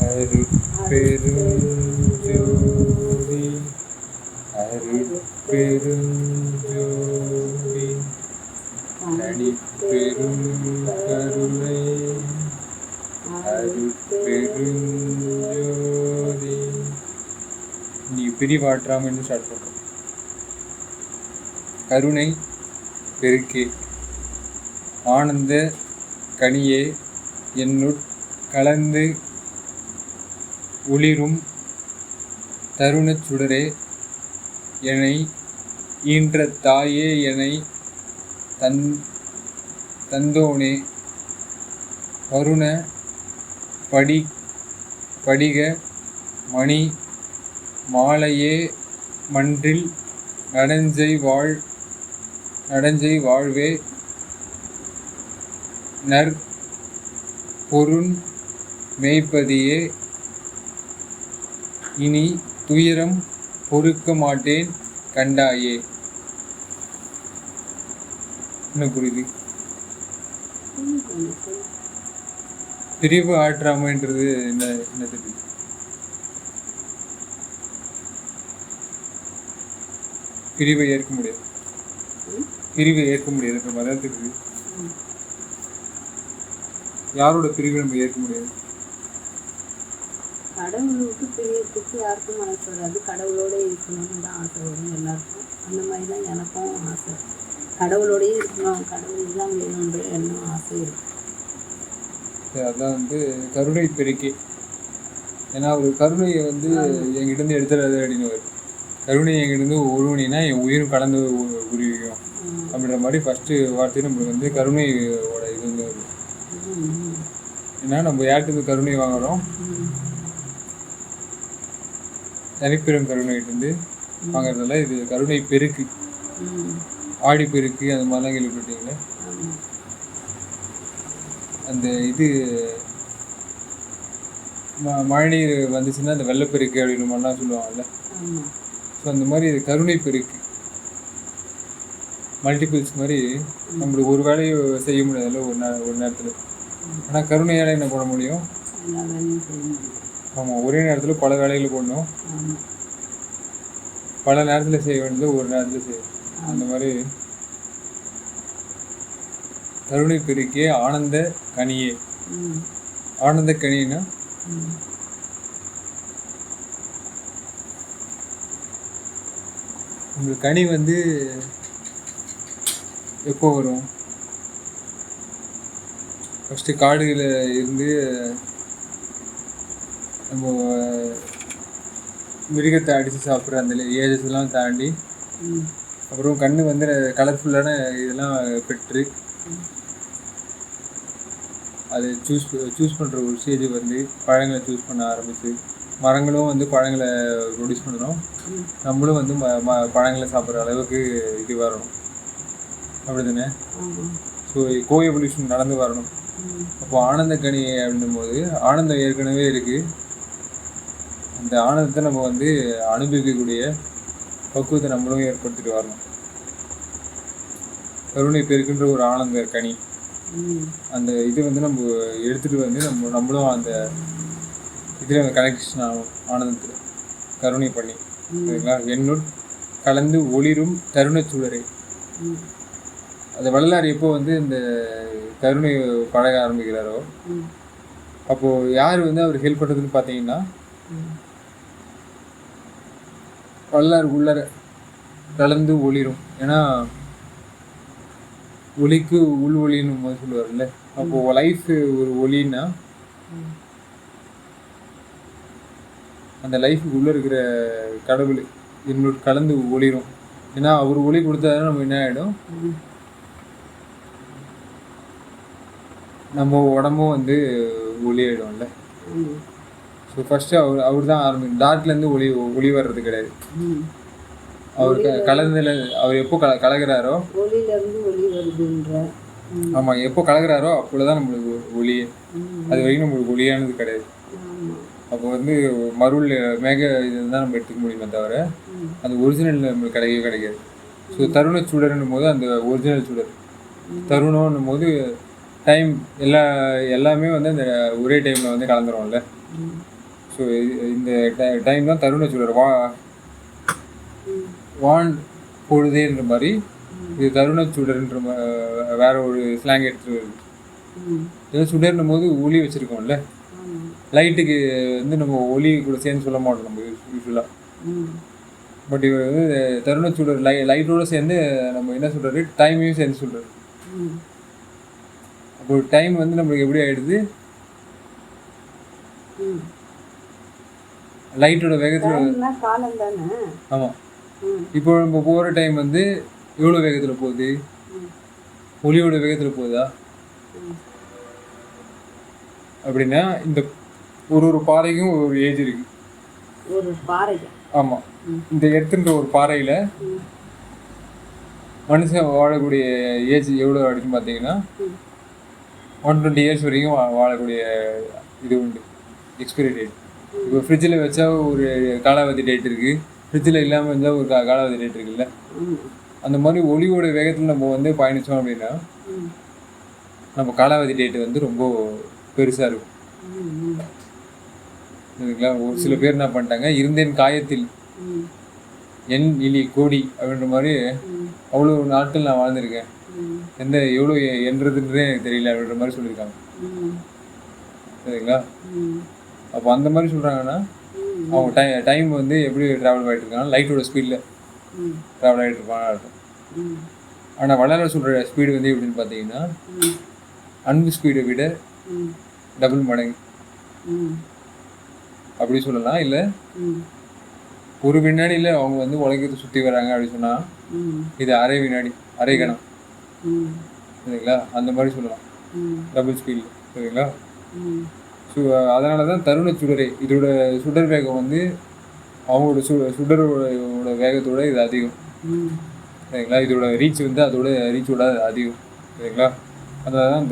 அருட்பெருஞ்சோதி அருட்பெருஞ்சோதி தனிப்பெரும் கருணை அருட்பெருஞ்சோதி. நீ பிரிவாற்றாமல் ஸ்டார்ட் பண்ற. கருணை பெருக்கே ஆனந்த கனியே என்னுட் கலந்து ஒளிரும் தருணச் சுடரே என்னை ஈன்ற தாயே என்னை தந்தோனே வருண படிக மணி மாலையே மன்றில் நடஞ்சை வாழ்வே பொருண் மேய்ப்பதியே இனி துயரம் பொறுக்க மாட்டேன் கண்டாயே. என்ன புரியுது? பிரிவு ஆற்றாமைன்றது என்ன தெரியுது? பிரிவை ஏற்க முடியாது. இப்போ மதத்துக்கு யாரோட பிரிவை நம்ம ஏற்க முடியாது? கடவுளுக்கு பிரியத்துக்கு யாருக்கும் மனசு வராது. கடவுளோட இருக்கணும்னு தான் ஆசை வரும் எல்லாருக்கும். அந்த மாதிரி தான் எனக்கும் ஆசை. கடவுளோடயே இருக்கணும், கடவுள் தான் வேணுன்ற எண்ணம் ஆசை இருக்கு. அதான் கருணை பெருக்கி. ஏன்னா ஒரு கருணையை என்கிட்ட எடுத்துடாது அப்படின்னு கருணை என்கிட்ட உருவனினா என் உயிரும் கலந்து உருவிக்கும் அப்படின்ற மாதிரி ஃபஸ்ட்டு வார்த்தை நம்மளுக்கு கருணையோட இது ஏன்னா நம்ம யார்கிட்ட கருணை வாங்குறோம்? தனிப்பெரும் கருணைகிட்டேருந்து வாங்குறதால இது கருணை பெருக்கு, ஆடி பெருக்கு அந்த மாதிரிலாம் கேள்விப்பட்டீங்களே. அந்த இது மழைநீர் வந்துச்சுன்னா அந்த வெள்ளப்பெருக்கு அப்படின்ற மாதிரிலாம் சொல்லுவாங்கல்ல. ஸோ அந்த மாதிரி இது கருணை பெருக்கு மல்டிபிள்ஸ் மாதிரி நம்மளுக்கு ஒரு வேலையை செய்ய முடியாதுல்ல ஒரு நேரத்தில். ஆனால் கருணையால் என்ன பண்ண முடியும்? ஆமாம், ஒரே நேரத்தில் பல வேலைகள் பண்ணணும். பல நேரத்தில் செய்ய வேண்டியது ஒரு நேரத்தில் செய்யும். அந்த மாதிரி கருணை பெருக்கிய ஆனந்த கனியே. ஆனந்த கனின்னா உங்களுக்கு கனி எப்போ வரும்? ஃபஸ்ட்டு காடுகளில் இருந்து நம்ம மிருகத்தை அடித்து சாப்பிட்ற அந்த ஏஜஸ்லாம் தாண்டி அப்புறம் கண்ணு கலர்ஃபுல்லான இதெல்லாம் பெற்று அது சூஸ் பண்ணுற ஒரு ஸ்டேஜ் பழங்களை சூஸ் பண்ண ஆரம்பிச்சு மரங்களும் பழங்களை ப்ரொடியூஸ் பண்ணுறோம். நம்மளும் பழங்களை சாப்பிட்ற அளவுக்கு இது வரணும். அப்படி தானே? ஸோ கோஎவல்யூஷன் நடந்து வரணும். அப்போ ஆனந்த கனி அப்படின்னும் போது ஆனந்தம் ஏற்கனவே இருக்குது. அந்த ஆனந்தத்தை நம்ம அனுபவிக்கக்கூடிய பக்குவத்தை நம்மளும் ஏற்படுத்திட்டு வரணும். கருணை பெருக்குன்ற ஒரு ஆனந்த கனி அந்த இது நம்ம எடுத்துகிட்டு நம்மளும் அந்த இதில் கனெக்ஷன் ஆகணும். ஆனந்தத்தில் கருணை பண்ணி சரிங்களா? என்னுட் கலந்து ஒளிரும் தருணச்சூழரை. அந்த வள்ளலார் எப்போ இந்த கருணை பழக ஆரம்பிக்கிறாரோ அப்போது யார் அவர் ஹெல்ப் பண்ணுறதுன்னு பார்த்தீங்கன்னா வள்ளலார் உள்ளர கலந்து ஒளிரும். ஏன்னா ஒளிக்கு உள் ஒளின்னு போது சொல்லுவார்ல. அப்போது லைஃப் ஒரு ஒளின்னா அந்த லைஃபுக்கு உள்ளே இருக்கிற கடவுள் என்னோட கலந்து ஒளிரும். ஏன்னா அவர் ஒளி கொடுத்தாதான் நம்ம என்ன ஆகிடும்? நம்ம உடம்பும் ஒளி ஆகிடும்ல. ஸோ ஃபஸ்ட்டு அவர் தான் ஆரம்பிக்கும். டார்க்லேருந்து ஒளி வர்றது கிடையாது. அவர் கலந்ததில் அவர் எப்போ கலகிறாரோ ஆமாம், எப்போ கலகிறாரோ அப்போது தான் நம்மளுக்கு ஒளியே. அது வரைக்கும் நம்மளுக்கு ஒளியானது கிடையாது. அப்போ மருள் மேக இதுதான் நம்ம எடுத்துக்க முடியுமே தவிர அந்த ஒரிஜினல் நம்மளுக்கு கிடைக்காது. ஸோ தருண சுடர்னும் போது அந்த ஒரிஜினல் சுடர், தருணம்னும் போது டைம் எல்லாமே வந்து அந்த ஒரே டைமில் வந்து கலந்துருவோம்ல. ம் ஸோ இந்த டைம் தான் தருண சூழல் ம் வான் பொழுதேன்ற மாதிரி ம் இது தருண சுடர்ன்ற வேற ஒரு ஸ்லாங் எடுத்துட்டு வருது. ம் ஏதோ சுடர்னும் போது ஒளி வச்சுருக்கோம்ல, ஆமாம். லைட்டுக்கு வந்து நம்ம ஒளி கூட சேர்ந்து சொல்ல மாட்டோம் நம்ம யூஸ்வலாக. ம் பட் இவர் வந்து தருண சுடர் லைட்டோடு சேர்ந்து நம்ம என்ன சொல்கிறாரு, டைமையும் சேர்ந்து சொல்கிறாரு. ம் அப்போ டைம் வந்து நம்மளுக்கு எப்படி ஆகிடுது, ம் லைட்டோட வேகத்தில். டைம்னா காலம் தானே. ஆமாம். ம் இப்போ நம்ம போகிற டைம் வந்து எவ்வளோ வேகத்தில் போகுது, ம் ஒளியோட வேகத்தில் போகுதா ம் அப்படின்னா இந்த ஒரு பாறைக்கும் ஒரு ஏஜ் இருக்குது. ஒரு பாறைக்கு. ஆமாம். ம் இந்த எர்த்துன்ற ஒரு பாறையில் ம் மனுஷன் வாழக்கூடிய ஏஜ் எவ்வளோ அப்படின்னு பார்த்தீங்கன்னா ம் 120 இயர்ஸ் வரைக்கும் வாழக்கூடிய இது உண்டு, எக்ஸ்பைரி டேட். இப்போ ஃப்ரிட்ஜில் வச்சா ஒரு காலாவதி டேட் இருக்குது, ஃப்ரிட்ஜில் இல்லாமல் இருந்தால் ஒரு காலாவதி டேட் இருக்குல்ல. ஆமாம். அந்த மாதிரி ஒளியோட வேகத்தில் நம்ம வந்து பயணித்தோம் அப்படின்னா ம் நம்ம காலாவதி டேட்டு வந்து ரொம்ப பெருசாக இருக்கும். ம் ம் சரிங்களா? ஒரு சில பேர் என்ன பண்ணிட்டாங்க, இருந்தேன் காயத்தில் ம் என் இலி கோடி அப்படின்ற மாதிரி ம் அவ்வளோ நாட்கள் நான் வாழ்ந்திருக்கேன், ம் எவ்வளோ என்றதுன்றதே எனக்கு தெரியல அப்படின்ற மாதிரி சொல்லியிருக்காங்க. ம் சரிங்களா? ம் அப்போ அந்த மாதிரி சொல்கிறாங்கன்னா ம் அவங்க டைம் வந்து எப்படி ட்ராவல் ஆகிட்டு இருக்காங்க, லைட்டோட ஸ்பீடில் ம் ட்ராவல் ஆகிட்டு இருப்பாங்க அர்த்தம். ம் ஆனால் வள்ளலார் சொல்கிற ஸ்பீடு வந்து எப்படின்னு பார்த்தீங்கன்னா ம் அன்பு ஸ்பீடை விட ம் டபுள் மடங்கு ம் அப்படி சொல்லலாம். இல்லை ம் ஒரு வினாடியில் அவங்க வந்து உலகத்தை சுற்றி வராங்க அப்படின்னு சொன்னால் ம் இது அரை வினாடி, அரை கணம். ம் சரிங்களா? அந்த மாதிரி சொல்லலாம், ம் டபுள் ஸ்பீடில். சரிங்களா? ம் ஸோ அதனால தான் தருண சுடரே, இதோட சுடர் வேகம் வந்து அவங்களோட சுடரோட வேகத்தோட இது அதிகம். ம் சரிங்களா? இதோட ரீச் வந்து அதோட ரீச்சோட அதிகம். சரிங்களா? அதனால தான்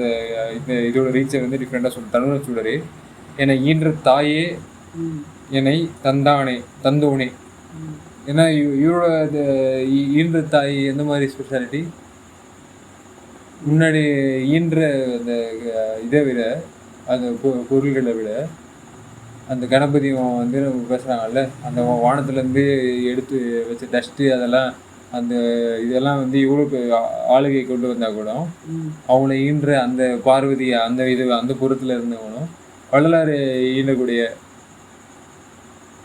இதோட ரீச்சை வந்து டிஃப்ரெண்ட்டாக சொல்லும். தருண சுடரே என்னை ஈன்ற தாயே ம் என்னை தந்தோனே. ம் ஏன்னா இவரோட ஈன்ற தாய் எந்த மாதிரி ஸ்பெஷாலிட்டி, முன்னாடி ஈன்ற அந்த இதை விட, அந்த பொருள்களை விட அந்த கணபதியும் வந்து நம்ம பேசுகிறாங்கல்ல, அந்த வானத்துலேருந்து எடுத்து வச்ச டஸ்ட்டு அதெல்லாம், அந்த இதெல்லாம் வந்து இவ்வளோ ஆளுகை கொண்டு வந்தால் கூட ம் அவங்கள ஈன்ற அந்த பார்வதி அந்த புறத்தில் இருந்தவங்களும் வள்ளலார் ஈண்டக்கூடிய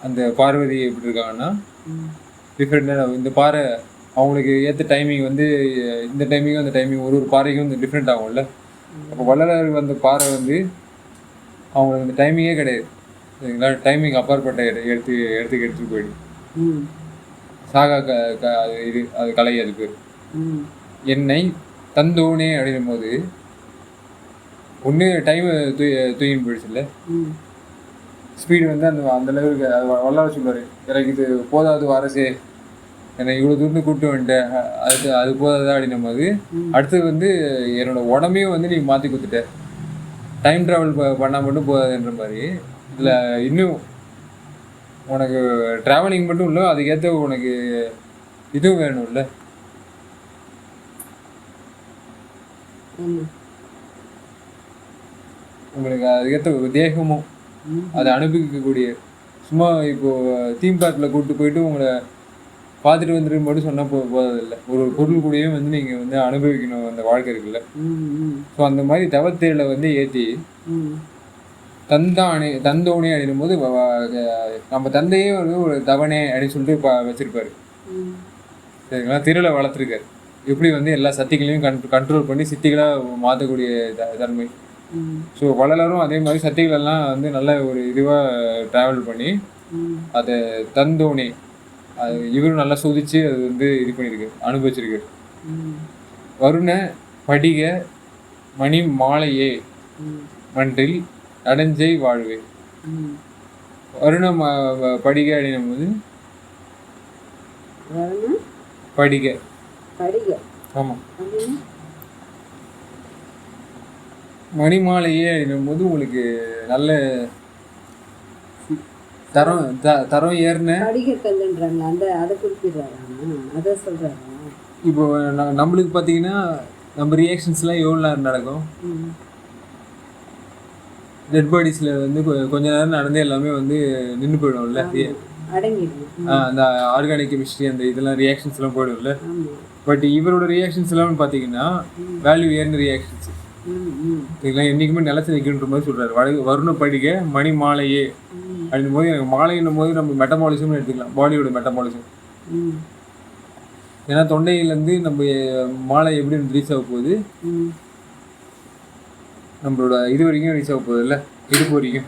அந்த பார்வதி எப்படி இருக்காங்கன்னா ம் டிஃப்ரெண்ட்டாக. இந்த பாறை அவங்களுக்கு ஏற்ற டைமிங் வந்து இந்த டைமிங்கும் அந்த டைமிங் ஒரு பாறைக்கும் வந்து டிஃப்ரெண்ட் ஆகும்ல. அப்போ வள்ளலாருக்கு அந்த பாறை வந்து அவங்களுக்கு அந்த டைமிங்கே கிடையாது. சரிங்களா? டைமிங் அப்பாற்பட்ட எடுத்துகிட்டு போயிடும். ம் சாகா அது கலை, அது பேர். ம் என்னை தந்தோனே அப்படின்னும் போது ஒன்று டைம் தூக்கின்னு போயிடுச்சு இல்லை, ம் ஸ்பீடு வந்து அந்த லெவலுக்கு. அது வல்லார சொல்லுவார், எனக்கு இது போதாது அரசே, என்னை இவ்வளோ தூரத்து கூப்பிட்டு வந்துட்டேன், அது போதாதா அப்படின்னும் போது அடுத்தது வந்து என்னோட உடம்பையும் வந்து நீ மாற்றி கொடுத்துட்ட, டைம் ட்ராவல் பண்ணால் மட்டும் போதாதுன்ற மாதிரி. இதில் இன்னும் உனக்கு ட்ராவலிங் மட்டும் இல்லை, அதுக்கேற்ற உனக்கு இதுவும் வேணும்ல. என்ன உங்களுக்கு அதுக்கேற்ற ஒரு தேகமும் அதை அனுபவிக்கக்கூடிய. சும்மா இப்போது தீம் பார்க்கில் கூப்பிட்டு போயிட்டு உங்களை பார்த்துட்டு வந்துட்டு மட்டும் சொன்னால் போதாதில்லை, ஒரு பொருள் கூடயும் வந்து நீங்கள் வந்து அனுபவிக்கணும் அந்த வாழ்க்கை இருக்குல்ல. ஸோ அந்த மாதிரி தவத்தேரில் வந்து ஏற்றி தந்தோனே அப்படின்னும் போது நம்ம தந்தையே வந்து ஒரு தவனே அப்படின்னு சொல்லிட்டு வச்சுருப்பாரு. சரிங்களா? திருளை வளர்த்துருக்காரு, எப்படி வந்து எல்லா சக்திகளையும் கண்ட்ரோல் பண்ணி சித்திகளாக மாற்றக்கூடிய தன்மை. ஸோ வள்ளலாரும் அதே மாதிரி சக்திகளெல்லாம் வந்து நல்ல ஒரு இதுவாக ட்ராவல் பண்ணி அதை தந்தோனே அது இவரும் நல்லா சோதிச்சு அது வந்து இது பண்ணியிருக்கு, அனுபவிச்சிருக்கு. வருண படிக மணி மாலையே மன்றில் அடைஞ்சை வாழ்வே. வருண படிக அப்படின்னும் போது படிக. ஆமாம். மணிமாலையே அப்படின்னும் போது உங்களுக்கு நல்ல தரம் ஏறின படிக்கல்ன்றாங்க, அதை குறிப்பிடுறாங்க, அதை சொல்கிறாங்க. இப்போ நம்மளுக்கு பார்த்தீங்கன்னா நம்ம ரியாக்ஷன்ஸ்லாம் எவ்வளோ நேரம் நடக்கும்? ம் டெட் பாடிஸில் வந்து கொஞ்ச நேரம் நடந்து எல்லாமே வந்து நின்று போயிடும்ல. அடங்கிடும். அந்த ஆர்கானிக் கெமிஸ்ட்ரி அந்த இதெல்லாம் ரியாக்ஷன்ஸ்லாம் போயிடும்ல. ஆமாம். பட் இவரோட ரியாக்ஷன்ஸ் எல்லாம் பார்த்தீங்கன்னா வேல்யூ ஏர்ன ரியாக்ஷன்ஸ். இதெல்லாம் என்றைக்குமே நிலச்சி நிற்கின்ற மாதிரி சொல்கிறாரு. வருண படிக மணி மாலையே அப்படின்னும் போது எனக்கு மாலைன்னும் போது நம்ம மெட்டபாலிசம்னு எடுத்துக்கலாம், பாடியோட மெட்டபாலிசம். ஏன்னா தொண்டையிலேருந்து நம்ம மாலை எப்படி ரீச் ஆக போகுது, நம்மளோட இது வரைக்கும் ரீச் ஆக போகுது இல்லை, இடுப்பு வரைக்கும்.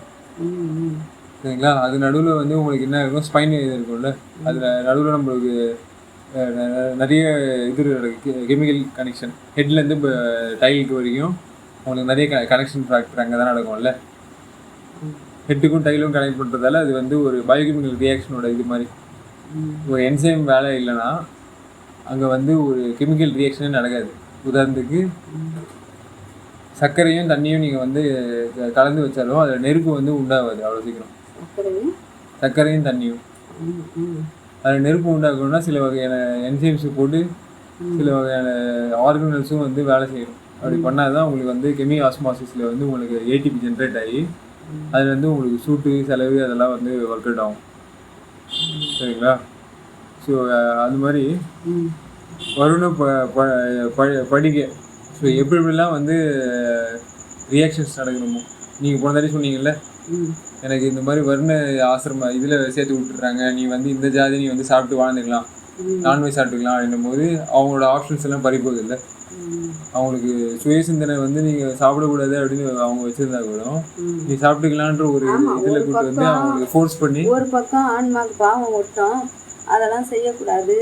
சரிங்களா? அது நடுவில் வந்து உங்களுக்கு என்ன இருக்கும், ஸ்பைன் இது இருக்கும்ல, அதில் நடுவில் நம்மளுக்கு நிறைய இது கெமிக்கல் கனெக்ஷன் ஹெட்லேருந்து இப்போ டைலுக்கு வரைக்கும் உங்களுக்கு நிறைய கனெக்ஷன் ஃபேக்டர் அங்கே தான் நடக்கும்ல. ஹெட்டுக்கும் டைலும் கனெக்ட் பண்ணுறதால அது வந்து ஒரு பயோகெமிக்கல் ரியாக்ஷனோட இது மாதிரி. ஒரு என்சைம் வேலை இல்லைன்னா அங்கே வந்து ஒரு கெமிக்கல் ரியாக்ஷனே நடக்காது. உதாரணத்துக்கு சர்க்கரையும் தண்ணியும் நீங்கள் வந்து கலந்து வச்சாலும் அதில் நெருப்பு வந்து உண்டாகாது அவ்வளோ சீக்கிரம். சர்க்கரையும் தண்ணியும் அதில் நெருப்பு உண்டாக்கணும்னா சில வகையான என்சைம்ஸை போட்டு சில வகையான ஆர்கனல்ஸும் வந்து வேலை செய்யணும். அப்படி பண்ணால் தான் உங்களுக்கு வந்து கெமி ஆஸ்மாசிஸில் வந்து உங்களுக்கு ஏடிபி ஜென்ரேட் ஆகி அதில் வந்து உங்களுக்கு சூட்டு செலவு அதெல்லாம் வந்து ஒர்க் அவுட் ஆகும். சரிங்களா? ஸோ அது மாதிரி வருண படிக்க ஸோ எப்படி எப்படிலாம் வந்து ரியாக்ஷன்ஸ் நடக்கணுமோ. நீங்கள் போன தடவை சொன்னீங்கல்ல, எனக்கு இந்த மாதிரி வருண ஆசிரம இதில் சேர்த்து விட்டுறாங்க, நீ வந்து இந்த ஜாதி நீ வந்து சாப்பிட்டு வாழ்ந்துக்கலாம், நான்வெஜ் சாப்பிட்டுக்கலாம் அப்படின்னும் போது அவங்களோட ஆப்ஷன்ஸ் எல்லாம் பறிப்போகுது இல்லை. அவங்களுக்கு சுய சிந்தனை வந்து நீங்கள் சாப்பிடக்கூடாது அப்படின்னு அவங்க வச்சுருந்தா கூட நீ சாப்பிட்டுக்கலான்ற ஒரு இதில் கூட்டு வந்து அவங்களுக்கு ஃபோர்ஸ் பண்ணி ஒரு பக்கம் ஆன்மாக்கு பாவம் விட்டோம், அதெல்லாம் செய்யக்கூடாது.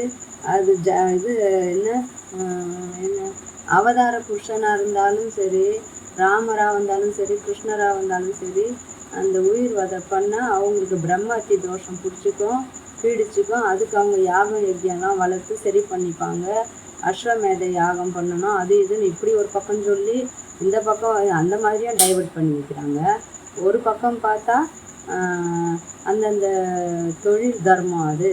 அது இது என்ன அவதார புருஷனாக இருந்தாலும் சரி, ராமராக வந்தாலும் சரி, கிருஷ்ணராக வந்தாலும் சரி, அந்த உயிர் வதை பண்ணால் அவங்களுக்கு பிரம்மத்தி தோஷம் பிடிச்சிக்கும், பீடிச்சுக்கும். அதுக்கு அவங்க யாகம் யஜ்யம்லாம் வளர்த்து சரி பண்ணிப்பாங்க. அஸ்வமேத யாகம் பண்ணணும், அது இதுன்னு இப்படி ஒரு பக்கம் சொல்லி இந்த பக்கம் அந்த மாதிரியும் டைவர்ட் பண்ணி வைக்கிறாங்க. ஒரு பக்கம் பார்த்தா அந்தந்த தொழில் தர்மம் அது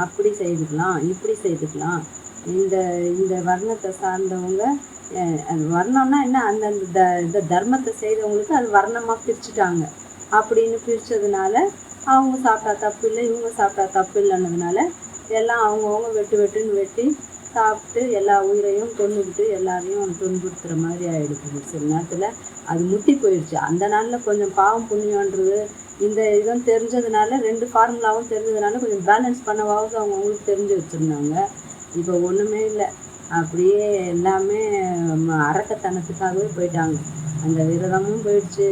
அப்படி செய்துக்கலாம், இப்படி செய்துக்கலாம். இந்த வர்ணத்தை சார்ந்தவங்க வர்ணம்னா என்ன, அந்தந்த இந்த தர்மத்தை செய்தவங்களுக்கு அது வர்ணமாக பிரிச்சுட்டாங்க. அப்படின்னு பிரித்ததுனால அவங்க சாப்பிட்டா தப்பு இல்லை, இவங்க சாப்பிட்டா தப்பு இல்லைன்னதுனால எல்லாம் அவங்கவுங்க வெட்டுன்னு வெட்டி சாப்பிட்டு எல்லா உயிரையும் கொண்டுக்கிட்டு எல்லாரையும் துன்புறுத்துகிற மாதிரி ஆகிடுது. சில நேரத்தில் அது முத்தி போயிடுச்சு. அந்த நாளில் கொஞ்சம் பாவம் புண்ணியன்றது இந்த இதுவும் தெரிஞ்சதுனால, ரெண்டு ஃபார்முலாவும் தெரிஞ்சதுனால கொஞ்சம் பேலன்ஸ் பண்ணவாவது அவங்கவுங்களுக்கு தெரிஞ்சு வச்சுருந்தாங்க. இப்போ ஒன்றுமே இல்லை, அப்படியே எல்லாமே அரக்கத்தனத்துக்காகவே போயிட்டாங்க. அந்த விரதமும் போயிடுச்சு,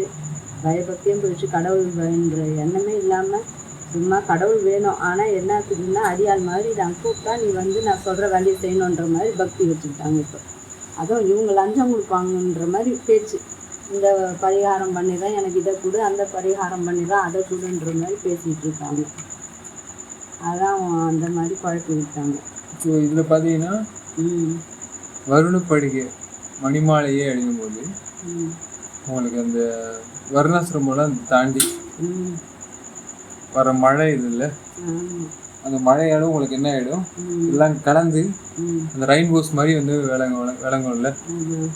பயபக்தியும் போயிடுச்சு, கடவுள்ன்ற எண்ணமே இல்லாமல் சும்மா கடவுள் வேணும் ஆனால் என்னத்துக்குன்னா அடியாள் மாதிரி நான் கூப்பிட்டா நீ வந்து நான் சொல்கிற வேலையை செய்யணுன்ற மாதிரி பக்தி வச்சுக்கிட்டாங்க. இப்போ அதுவும் இவங்க லஞ்சம் கொடுப்பாங்கன்ற மாதிரி பேச்சு. இந்த பரிகாரம் பண்ணி தான் எனக்கு இதை கொடு, அந்த பரிகாரம் பண்ணி தான் அதை கொடுன்ற மாதிரி பேசிகிட்டு இருக்காங்க. அதான் அந்த மாதிரி குழப்பி விட்டாங்க. ஸோ இதில் பார்த்தீங்கன்னா வருணப்படுகை மணிமாலையே அழியும்போது உங்களுக்கு அந்த வர்ணாசிரமெல்லாம் தாண்டி வர மழை இது இல்லை, அந்த மழையால உங்களுக்கு என்ன ஆகிடும், எல்லாம் கலந்து அந்த ரெயின்போஸ் மாதிரி வந்து விளங்கும்ல.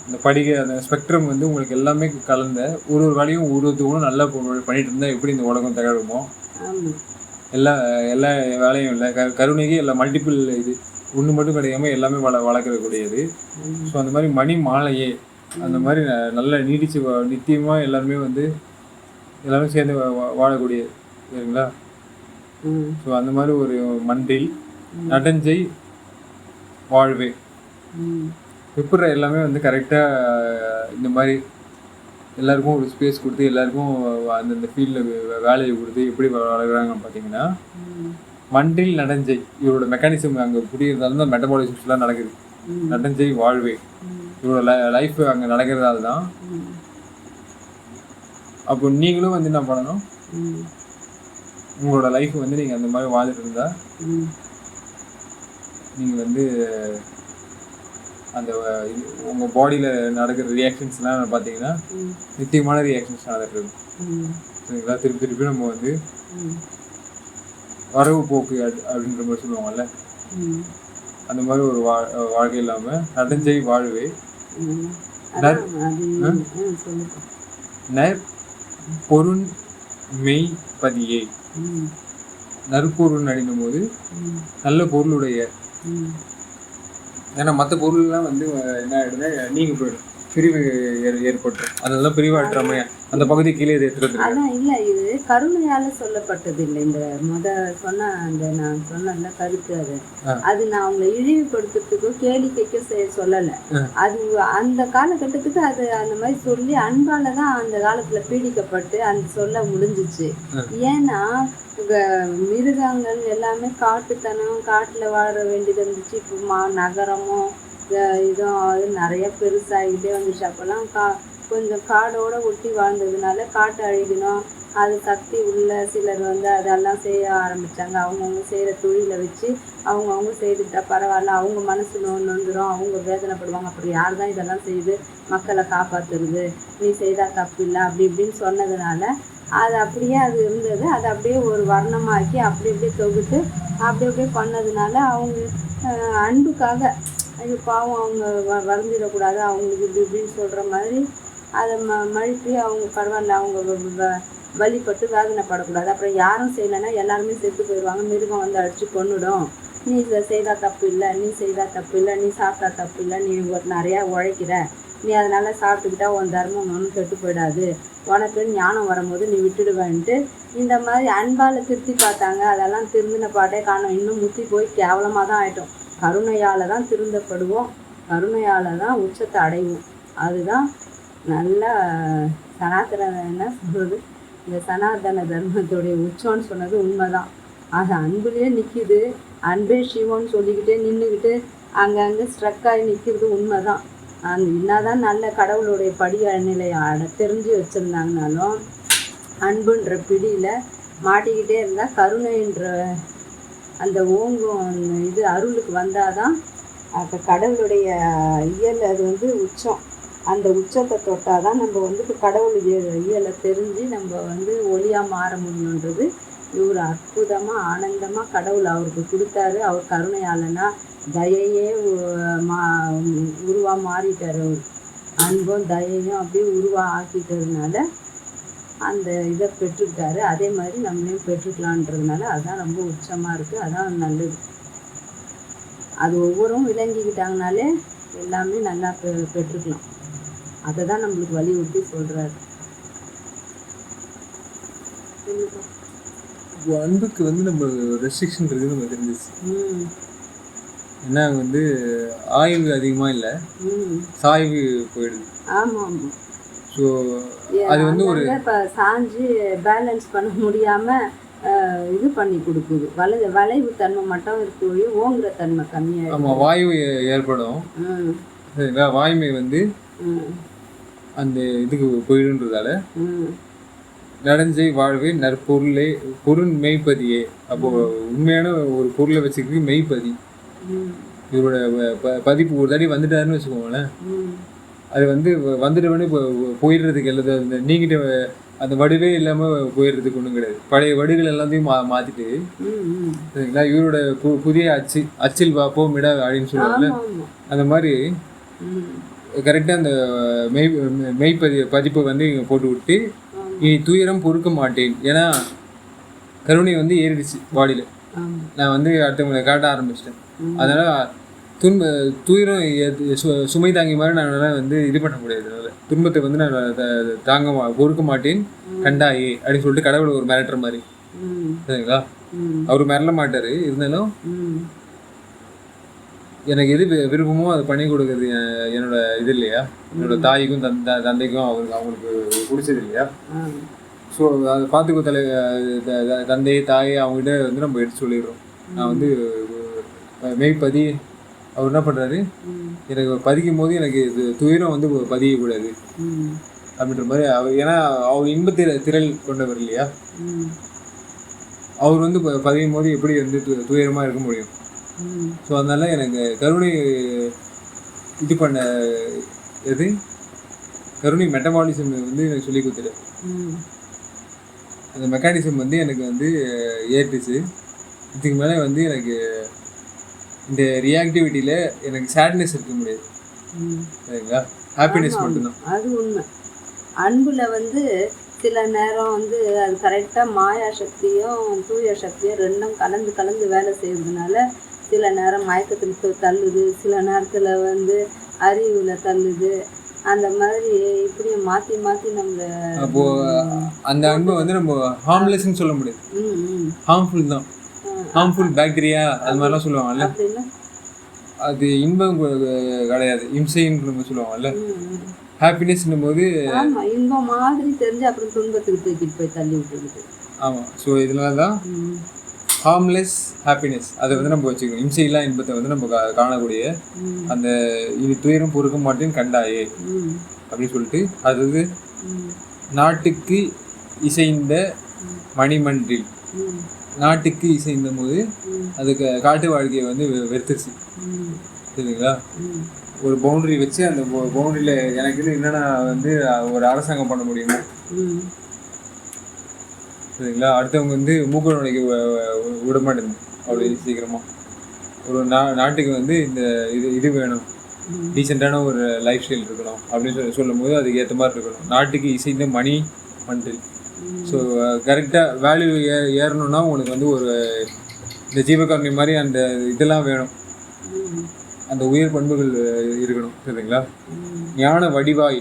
அந்த படிகை அந்த ஸ்பெக்ட்ரம் வந்து உங்களுக்கு எல்லாமே கலந்த ஒரு வேலையும் ஒருத்தவங்களும் நல்லா பண்ணிட்டு இருந்தால் எப்படி இந்த உலகம் திகழுமோ எல்லா வேலையும் இல்லை. கருணைக்கு எல்லா மல்டிபிள் இது ஒன்று மட்டும் கிடையாம எல்லாமே வளர்க்கக்கூடியது. ஸோ அந்த மாதிரி மணி மாலையே அந்த மாதிரி நல்லா நீடிச்சு நித்தியமாக எல்லாருமே வந்து எல்லாமே சேர்ந்து வாழக்கூடியது. சரிங்களா? ஸோ அந்த மாதிரி ஒரு மன்றில் நடஞ்சை வாழ்வே எப்படி எல்லாமே வந்து கரெக்டாக இந்த மாதிரி எல்லாருக்கும் ஒரு ஸ்பேஸ் கொடுத்து எல்லாருக்கும் அந்தந்த ஃபீல்டில் வேலையை கொடுத்து எப்படி வளர்க்குறாங்கன்னு பார்த்தீங்கன்னா, மன்றில் நடஞ்சை இவரோட மெக்கானிசம் அங்கே புரியுறதால தான் மெட்டபாலிசம்ஸ்லாம் நடக்குது. நடஞ்சை வாழ்வே இவரோட லைஃப் அங்கே நடக்கிறதால தான். அப்போ நீங்களும் வந்து என்ன பண்ணணும், உங்களோட லைஃப் வந்து நீங்கள் அந்த மாதிரி வாழ்ந்துட்டு இருந்தால் நீங்கள் வந்து அந்த உங்கள் பாடியில் நடக்கிற ரியாக்ஷன்ஸ்லாம் பார்த்தீங்கன்னா நித்தியமான ரியாக்ஷன்ஸ் நடக்கிறது. சரிங்களா? திருப்பி திருப்பி நம்ம வந்து வரவு போக்கு அப்படின்ற மாதிரி சொல்லுவாங்கல்ல, அந்த மாதிரி ஒரு வாழ்க்கை இல்லாமல் நடஞ்சை வாழ்வே ம். அதான் அது சொல்லுப்பா. நற்பொருண் மெய்ப்பதியே. ம். நற்பொருள் அப்படின்னும் போது ம். நல்ல பொருளுடைய. ம். ஏன்னா மற்ற பொருள்லாம் வந்து என்ன ஆகிடுதுன்னா நீங்க போயிடும், பிரிவு ஏற்பட்டுரும். அதெல்லாம் பிரிவாற்றாம அந்த பகுதி கீழே இது எடுத்துட்டு அதான் இல்லை, இது கருணையால சொல்லப்பட்டது இல்லை. இந்த சொன்ன அந்த நான் சொன்னல கருத்து அது அது நான் அவங்களை இழிவுபடுத்துறதுக்கோ கேளிக்கைக்கோ சொல்லலை. அது அந்த காலகட்டத்துக்கு அது அந்த மாதிரி சொல்லி அன்பால தான் அந்த காலத்துல பீடிக்கப்பட்டு அந்த சொல்ல முடிஞ்சிச்சு. ஏன்னா மிருகங்கள் எல்லாமே காட்டுத்தனம், காட்டுல வாழ வேண்டியது இருந்துச்சு. இப்போ நகரமும் இதுவும் அது நிறைய பெருசாகிட்டே வந்துச்சு. அப்போல்லாம் கொஞ்சம் காடோட ஒட்டி வாழ்ந்ததுனால காட்டை அழிக்கணும், அது சக்தி உள்ள சிலர் வந்து அதெல்லாம் செய்ய ஆரம்பித்தாங்க. அவங்கவுங்க செய்கிற தொழிலை வச்சு அவங்கவுங்க செய்துட்டா பரவாயில்ல, அவங்க மனசு நொந்துடும், அவங்க வேதனைப்படுவாங்க. அப்புறம் யார் தான் இதெல்லாம் செய்து மக்களை காப்பாற்றுறது, நீ செய்தால் தப்பு இல்லை அப்படி இப்படின்னு சொன்னதுனால அது அப்படியே அது இருந்தது. அதை அப்படியே ஒரு வர்ணமாக்கி அப்படி அப்படியே தொகுத்து அப்படி அப்படியே பண்ணதுனால அவங்க அன்புக்காக ஐயோ பாவம் அவங்க வளர்ந்துடக்கூடாது அவங்களுக்கு இப்படி இப்படின்னு சொல்கிற மாதிரி அதை மழுப்பி அவங்க பரவாயில்ல, அவங்க வழிபட்டு வேதனைப்படக்கூடாது. அப்புறம் யாரும் செய்யலைன்னா எல்லாருமே செத்து போயிடுவாங்க, மிருகம் வந்து அடித்து கொன்னுடும், நீ செய்தால் தப்பு இல்லை, நீ செய்தால் தப்பு இல்லை, நீ சாப்பிட்டா தப்பு இல்லை, நீ நிறையா உழைக்கிற, நீ அதனால் சாப்பிட்டுக்கிட்டா உன் தர்மம் ஒன்றும் கெட்டு போயிடாது, உனக்கு ஞானம் வரும்போது நீ விட்டுடுவேன்ட்டு இந்த மாதிரி அன்பால் திருத்தி பார்த்தாங்க. அதெல்லாம் திருந்தின பாட்டே காணும். இன்னும் முத்தி போய் கேவலமாக தான் ஆகிட்டோம். கருணையால் தான் திருந்தப்படுவோம், கருணையால் தான் உச்சத்தை அடைவோம். அதுதான் நல்ல சனாதன என்ன சொல்கிறது, இந்த சனாதன தர்மத்துடைய உச்சம்னு சொன்னது உண்மைதான். அது அன்புலேயே நிற்கிது. அன்பே சிவம்னு சொல்லிக்கிட்டே நின்றுக்கிட்டு அங்கங்கே ஸ்ட்ரக்காகி நிற்கிறது உண்மைதான். அந்த என்னதான் நல்ல கடவுளுடைய நிலையை தெரிஞ்சு வச்சுருந்தாங்கனாலும் அன்புன்ற பிடியில் மாட்டிக்கிட்டே இருந்தால் கருணைன்ற அந்த ஓங்கும் இது அருளுக்கு வந்தால் தான் அப்போ கடவுளுடைய இயல் அது வந்து உச்சம். அந்த உச்சத்தை தொட்டால் தான் நம்ம வந்து இப்போ கடவுள் இயலை தெரிஞ்சு நம்ம வந்து ஒளியாக மாற முடியுன்றது இவர் அற்புதமாக ஆனந்தமாக கடவுள் அவருக்கு கொடுத்தாரு. அவர் கருணையாலனா தயையே உருவாக மாறிட்டார். அவர் அன்பும் தயையும் அப்படியே உருவாக ஆக்கிட்டதுனால அந்த இதை பெற்றுக்கிட்டாரு. அதே மாதிரி நம்மளையும் பெற்றுக்கலான்றதுனால அதுதான் ரொம்ப உச்சமாக இருக்குது. அதான் நல்லது. அது ஒவ்வொருவரும் விளங்கிக்கிட்டாங்கனாலே எல்லாமே நல்லா பெற்றுக்கலாம். அதை தான் நம்மளுக்கு வலியுறுத்தி சொல்கிறாரு. அன்புக்கு வந்து நம்ம ரெஸ்ட்ரிக்ஷன் இருக்குது நம்ம தெரிஞ்சிச்சு. ஏன்னா வந்து ஆய்வு அதிகமாக இல்லை, சாய்வு போயிடுது. ஆமாம் ஆமாம். ஸோ அது வந்து ஒரு இப்போ சாஞ்சு பேலன்ஸ் பண்ண முடியாமல் இது பண்ணி கொடுக்குது. வளைவு தன்மை மட்டும் இருக்கு, ஓங்குற தன்மை கம்மியாக. ஆமாம், வாயு ஏற்படும். சரிங்களா, வாய்மை வந்து அந்த இதுக்கு போயிடுன்றதால நடஞ்சை வாழ்வே நற்பொருளே பொருள் மெய்ப்பதியே. அப்போ உண்மையான ஒரு பொருளை வச்சுக்கிறது மெய்ப்பதி. இவரோட பதிப்பு ஒரு தடி வந்துட்டாருன்னு வச்சுக்கோங்களேன், அது வந்து வந்துட்டவொடனே இப்போ போயிடுறதுக்கு எல்லா அந்த நீங்கிட்ட அந்த வடிவே இல்லாமல் போயிடுறதுக்கு ஒன்றும் கிடையாது. பழைய வடிகள் எல்லாத்தையும் மாற்றிட்டு சரிங்களா, இவரோட புதிய அச்சில் பார்ப்போம் இட அப்படின்னு சொல்லுவாங்கல்ல, அந்த மாதிரி கரெக்டாக அந்த பதிப்பை வந்து இங்கே போட்டு விட்டு இனி துயரம் பொறுக்க மாட்டேன். ஏன்னா கருணை வந்து ஏறிடுச்சு பாடியில். நான் வந்து அடுத்தவங்களை காட்ட ஆரம்பிச்சிட்டேன். அதனால் துயரம் சுமை தாங்கி மாதிரி நான் வந்து இது பண்ண முடியாது. அதனால் துன்பத்தை வந்து நான் பொறுக்க மாட்டேன் கண்டாயே அப்படின்னு சொல்லிட்டு கடவுளை ஒரு மிரட்டுற மாதிரி. சரிங்களா, அவர் மிரள மாட்டார். இருந்தாலும் எனக்கு எது விருப்பமோ அதை பண்ணி கொடுக்குறது என்னோட இது இல்லையா, என்னோட தாய்க்கும் தந்தைக்கும் அவங்களுக்கு பிடிச்சது இல்லையா. ஸோ அதை பார்த்துக்கோ தந்தை தாய் அவங்ககிட்ட வந்து நம்ம எடுத்து சொல்லிடுறோம். நான் வந்து மெய்ப்பதி. அவர் என்ன பண்ணுறாரு, எனக்கு பதிக்கும் போது எனக்கு இது துயரம் வந்து பதியக்கூடாது அப்படின்ற மாதிரி அவர். ஏன்னா அவர் இன்பத்திரல் கொண்டவர் இல்லையா, அவர் வந்து பதியும் போது எப்படி வந்து துயரமாக இருக்க முடியும். ஸோ அதனால எனக்கு கருணை இது பண்ண எது கருணை மெட்டபாலிசம் வந்து எனக்கு சொல்லி கொடுத்துரு. அந்த மெக்கானிசம் வந்து எனக்கு வந்து ஏற்றுச்சு. இதுக்கு மேலே வந்து எனக்கு இந்த ரியாக்டிவிட்டியில் எனக்கு சேட்னஸ் இருக்க முடியாது. ம். சரிங்களா? ஹாப்பினஸ் ஆமா, மட்டும்தான். அது உண்மை. அன்புல வந்து சில நேரம் வந்து அது கரெக்டா மாயா சக்தியும், தூய சக்தியும் 2ம் கலந்து கலந்து வேலை செய்றதுனால, சில நேரம் மயக்கத்துல தள்ளுது, சில நேரத்துல வந்து அறிவுல தள்ளுது. அந்த மாதிரி இப்படி மாத்தி மாத்தி நம்மள அப்போ அந்த அன்பை வந்து நம்ம ஹார்ம்லெஸ்ன்னு சொல்ல முடியாது. ம், ம். ஹார்ம்ஃபுல் தான். ஹார்ம்ஃபுல் பாக்டீரியா அது மாதிரிலாம் சொல்லுவாங்கல்ல. அப்படின்னா அது இன்பம் கிடையாது, இம்சைன்னு நம்ம சொல்லுவாங்கல்ல. ம், ம். ஹாப்பினஸ்ன்னும் போது ஆமா, இன்பம் மாதிரி தெரிஞ்சு அப்புறம் துன்பத்துக்கு தூக்கிட்டு போய் தள்ளி விட்டுருக்குது. ஆமாம். ஸோ இதனால தான் ம், ஹார்ம்லெஸ் ஹாப்பினஸ் அதை வந்து நம்ம வச்சுக்கணும். இம்சையில்லா இன்பத்தை வந்து நம்ம காணக்கூடிய ம், அந்த இது துயரம் பொறுக்க மாட்டேன்னு கண்டாயே ம், அப்படின்னு சொல்லிட்டு, அதாவது ம், நாட்டுக்கு இசைந்த மணிமன்றில், ம், நாட்டுக்கு இசைந்த போது ம், அதுக்கு காட்டு வாழ்க்கையை வந்து வெறுத்துருச்சு. ம், சரிங்களா? ம், ஒரு பவுண்டரி வச்சு அந்த பவுண்டரியில் எனக்குன்னு என்னென்ன வந்து ஒரு அரசாங்கம் பண்ண முடியுமோ, ம், சரிங்களா, அடுத்தவங்க வந்து மூக்க நுழைக்க விட மாட்டேங்குது அவ்வளோ சீக்கிரமாக. ஒரு நாட்டுக்கு வந்து இந்த இது வேணும், ம், டீசெண்டான ஒரு லைஃப் ஸ்டைல் இருக்கணும் அப்படின்னு சொல்லும்போது அதுக்கு ஏற்ற மாதிரி இருக்கணும். நாட்டுக்கு இசைந்த மணி மன்றில். ஸோ கரெக்டாக வேல்யூ ஏறணும்னா உங்களுக்கு வந்து ஒரு இந்த ஜீவகாரணி மாதிரி அந்த இதெல்லாம் வேணும், ம், அந்த உயர் பண்புகள் இருக்கணும். சரிங்களா? ம், ஞான வடிவாய்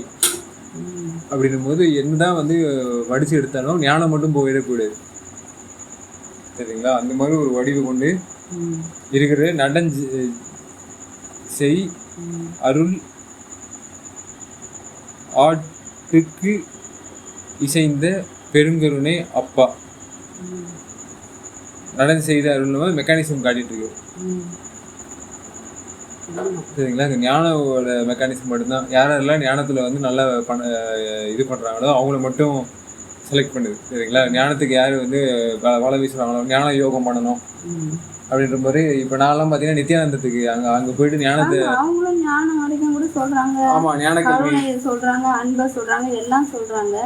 ம், அப்படின்னும் போது என்னதான் வந்து வடித்து எடுத்தாலும் ஞானம் மட்டும் போயிடக்கூடாது. சரிங்களா? அந்த மாதிரி ஒரு வடிவு கொண்டு ம், இருக்கிற நடஞ்சு செய் ம், அருள் ஆட்டுக்கு இசைந்த பெருங்கருணை அப்பா. ம், நடந்து செய்த அருள் மெக்கானிசம் காட்டிட்டு இருக்கு. ம். ஆமா. சரிங்களா? இந்த ஞானோட மெக்கானிசம் மட்டும்தான். யாரெல்லாம் ஞானத்தில் வந்து நல்லா இது பண்ணுறாங்களோ அவங்கள மட்டும் செலக்ட் பண்ணுது. சரிங்களா? ஞானத்துக்கு யார் வந்து வலை வீசுகிறாங்களோ, ஞான யோகம் பண்ணணும் ம். அப்படின்ற மாதிரி. இப்போ நான்லாம் பார்த்தீங்கன்னா நித்யானந்தத்துக்கு அங்கே போயிட்டு ஞானத்தை, ஆமா, அவங்களும் ஞானம் வரைக்கும் கூட சொல்றாங்க, ஆமாம், ஞான கல்வி, கருணையை சொல்றாங்க, அன்பை சொல்றாங்க, எல்லாம் சொல்றாங்க.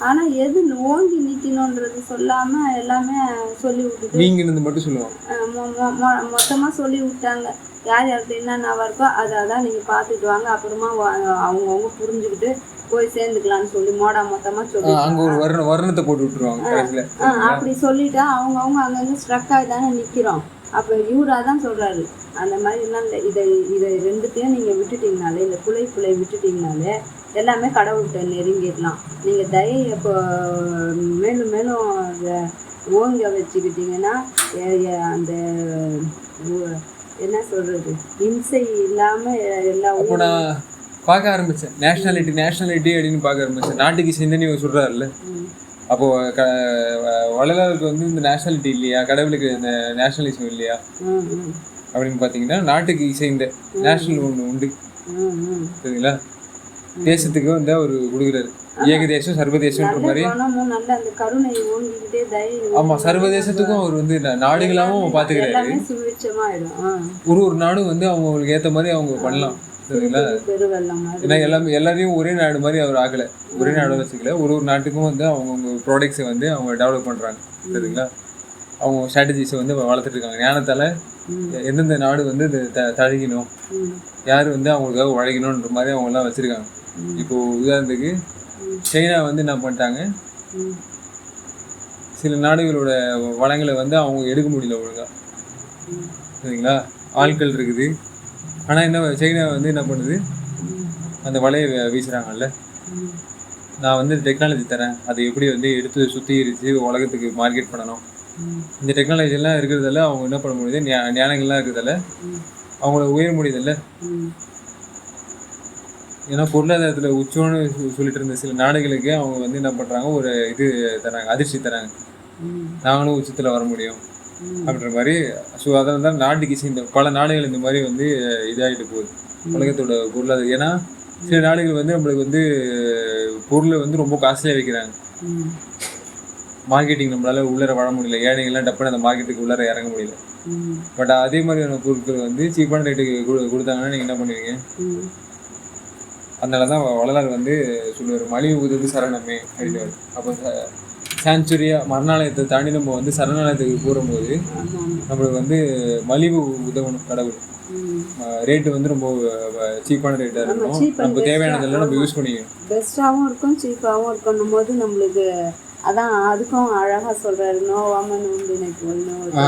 ஆனா எது ஓங்கி நிக்கணும்ன்றது சொல்லாம எல்லாமே சொல்லி விட்டுட்டு நீங்கள் இருந்து மட்டும் சொல்லுவாங்க. மொத்தமா சொல்லி விட்டாங்க. யார் யாருக்கு என்னென்ன இருக்கோ அதை அதான் நீங்க பார்த்துட்டு வாங்க, அப்புறமா அவங்கவுங்க புரிஞ்சுக்கிட்டு போய் சேர்ந்துக்கலாம்னு சொல்லி மொத்தமா சொல்லி அங்கே ஒரு வர்ணத்தை போட்டு விட்டுருவாங்க கடைசியில். அப்படி சொல்லிட்டா அவங்கவுங்க அங்கங்க ஸ்ட்ரக் ஆகி தானே நிக்கிறோம். அப்போ இவரா தான் சொல்றாரு, அந்த மாதிரிலாம் இல்லை, இதை ரெண்டுத்தையும் நீங்க விட்டுட்டீங்கனாலே, இந்த புலை விட்டுட்டீங்கனாலே எல்லாமே கடவுள்கிட்ட நெருங்கிடலாம். நீங்க தயையை இப்போ மேலும் மேலும் அதை ஓங்க வச்சுக்கிட்டீங்கன்னா அந்த என்ன சொல்றது, இம்சை இல்லாம எல்லா அப்போ நான் பார்க்க ஆரம்பித்தேன், நேஷ்னாலிட்டி அப்படின்னு பார்க்க ஆரம்பித்தேன். நாட்டுக்கு சிந்தனை சொல்கிறாருல்ல, அப்போது வள்ளலாருக்கு வந்து இந்த நேஷ்னாலிட்டி இல்லையா, கடவுளுக்கு இந்த நேஷ்னலிசம் இல்லையா அப்படின்னு பார்த்தீங்கன்னா, நாட்டுக்கு இசைந்த நேஷ்னல் ஒன்று உண்டு. சரிங்களா? தேசத்துக்கு வந்து அவர் கொடுக்குறாரு, ஏகதேசம் சர்வதேசம்ன்ற மாதிரி. ஆமாம், சர்வதேசத்துக்கும் அவர் வந்து நாடுகளாகவும் பார்த்துக்கிறாரு. ஒரு நாடும் வந்து அவங்களுக்கு ஏற்ற மாதிரி அவங்க பண்ணலாம். சரிங்களா? ஏன்னா எல்லாரையும் ஒரே நாடு மாதிரி அவர் ஆகலை, ஒரே நாடு வச்சுக்கல. ஒரு நாட்டுக்கும் வந்து அவங்கவுங்க ப்ராடக்ட்ஸை வந்து அவங்க டெவலப் பண்ணுறாங்க. சரிங்களா? அவங்க ஸ்ட்ராட்டஜிஸை வந்து வளர்த்துட்டு இருக்காங்க. ஞானத்தால் எந்தெந்த நாடு வந்து தழுகிணும், யார் வந்து அவங்களுக்காக உழைக்கணுன்ற மாதிரி அவங்கெல்லாம் வச்சுருக்காங்க. இப்போது உதாரணத்துக்கு சைனா வந்து என்ன பண்ணிட்டாங்க, சில நாடுகளோட வளங்களை வந்து அவங்க எடுக்க முடியல ஒழுங்கா. சரிங்களா? ஆட்கள் இருக்குது, ஆனால் என்ன சைனா வந்து என்ன பண்ணுது, அந்த வலையை வீசுகிறாங்கல்ல, நான் வந்து டெக்னாலஜி தரேன், அதை எப்படி வந்து எடுத்து சுத்திகரித்து உலகத்துக்கு மார்க்கெட் பண்ணணும், இந்த டெக்னாலஜிலாம் இருக்கிறதால அவங்க என்ன பண்ண முடியுது, ஞானங்கள்லாம் இருக்கிறதால அவங்கள உயர முடியுதில்ல. ஏன்னா பொருளாதாரத்தில் உச்சோன்னு சொல்லிட்டு இருந்த சில நாடுகளுக்கு அவங்க வந்து என்ன பண்ணுறாங்க, ஒரு இது தராங்க, அதிர்ச்சி தராங்க, நாங்களும் உச்சத்தில் வர முடியும் அப்படின்ற மாதிரி. ஸோ அதனால தான் நாட்டுக்கு சேர்ந்த பல நாடுகள் இந்த மாதிரி வந்து இதாகிட்டு போகுது உலகத்தோட பொருளாதாரம். ஏன்னா சில நாடுகள் வந்து நம்மளுக்கு வந்து பொருளை வந்து ரொம்ப காஸ்ட்லியாக வைக்கிறாங்க, மார்க்கெட்டிங் நம்மளால உள்ளர வர முடியல, ஏழைகள்லாம் டப்புன்னு அந்த மார்க்கெட்டுக்கு உள்ளர இறங்க முடியல. பட் அதே மாதிரியான பொருட்கள் வந்து சீப்பான ரேட்டுக்கு கொடுத்தாங்கன்னா நீங்கள் என்ன பண்ணுவீங்க? அதனால தான் வள்ளலார் வந்து சொல்லுவார், மலிவு உதவி சரணமே அப்படின்னு. அப்போ சான்ச்சுரியாக மரணாலயத்தை தாண்டி நம்ம வந்து சரணாலயத்துக்கு போகும்போது நம்மளுக்கு வந்து மலிவு உதவணும் கடவுள். ம். ரேட்டு வந்து ரொம்ப சீப்பான ரேட்டாக நம்ம இருக்கும். சீப் அண்ட் நம்ம தேவையானதெல்லாம் நம்ம யூஸ் பண்ணிக்கணும். பெஸ்ட்டாகவும் இருக்கும் சீப்பாகவும் இருக்கணும் போது நம்மளுக்கு அதான் அதுக்கும் அழகாக சொல்கிறாரு நோவாமல் நோம்பினைக்கு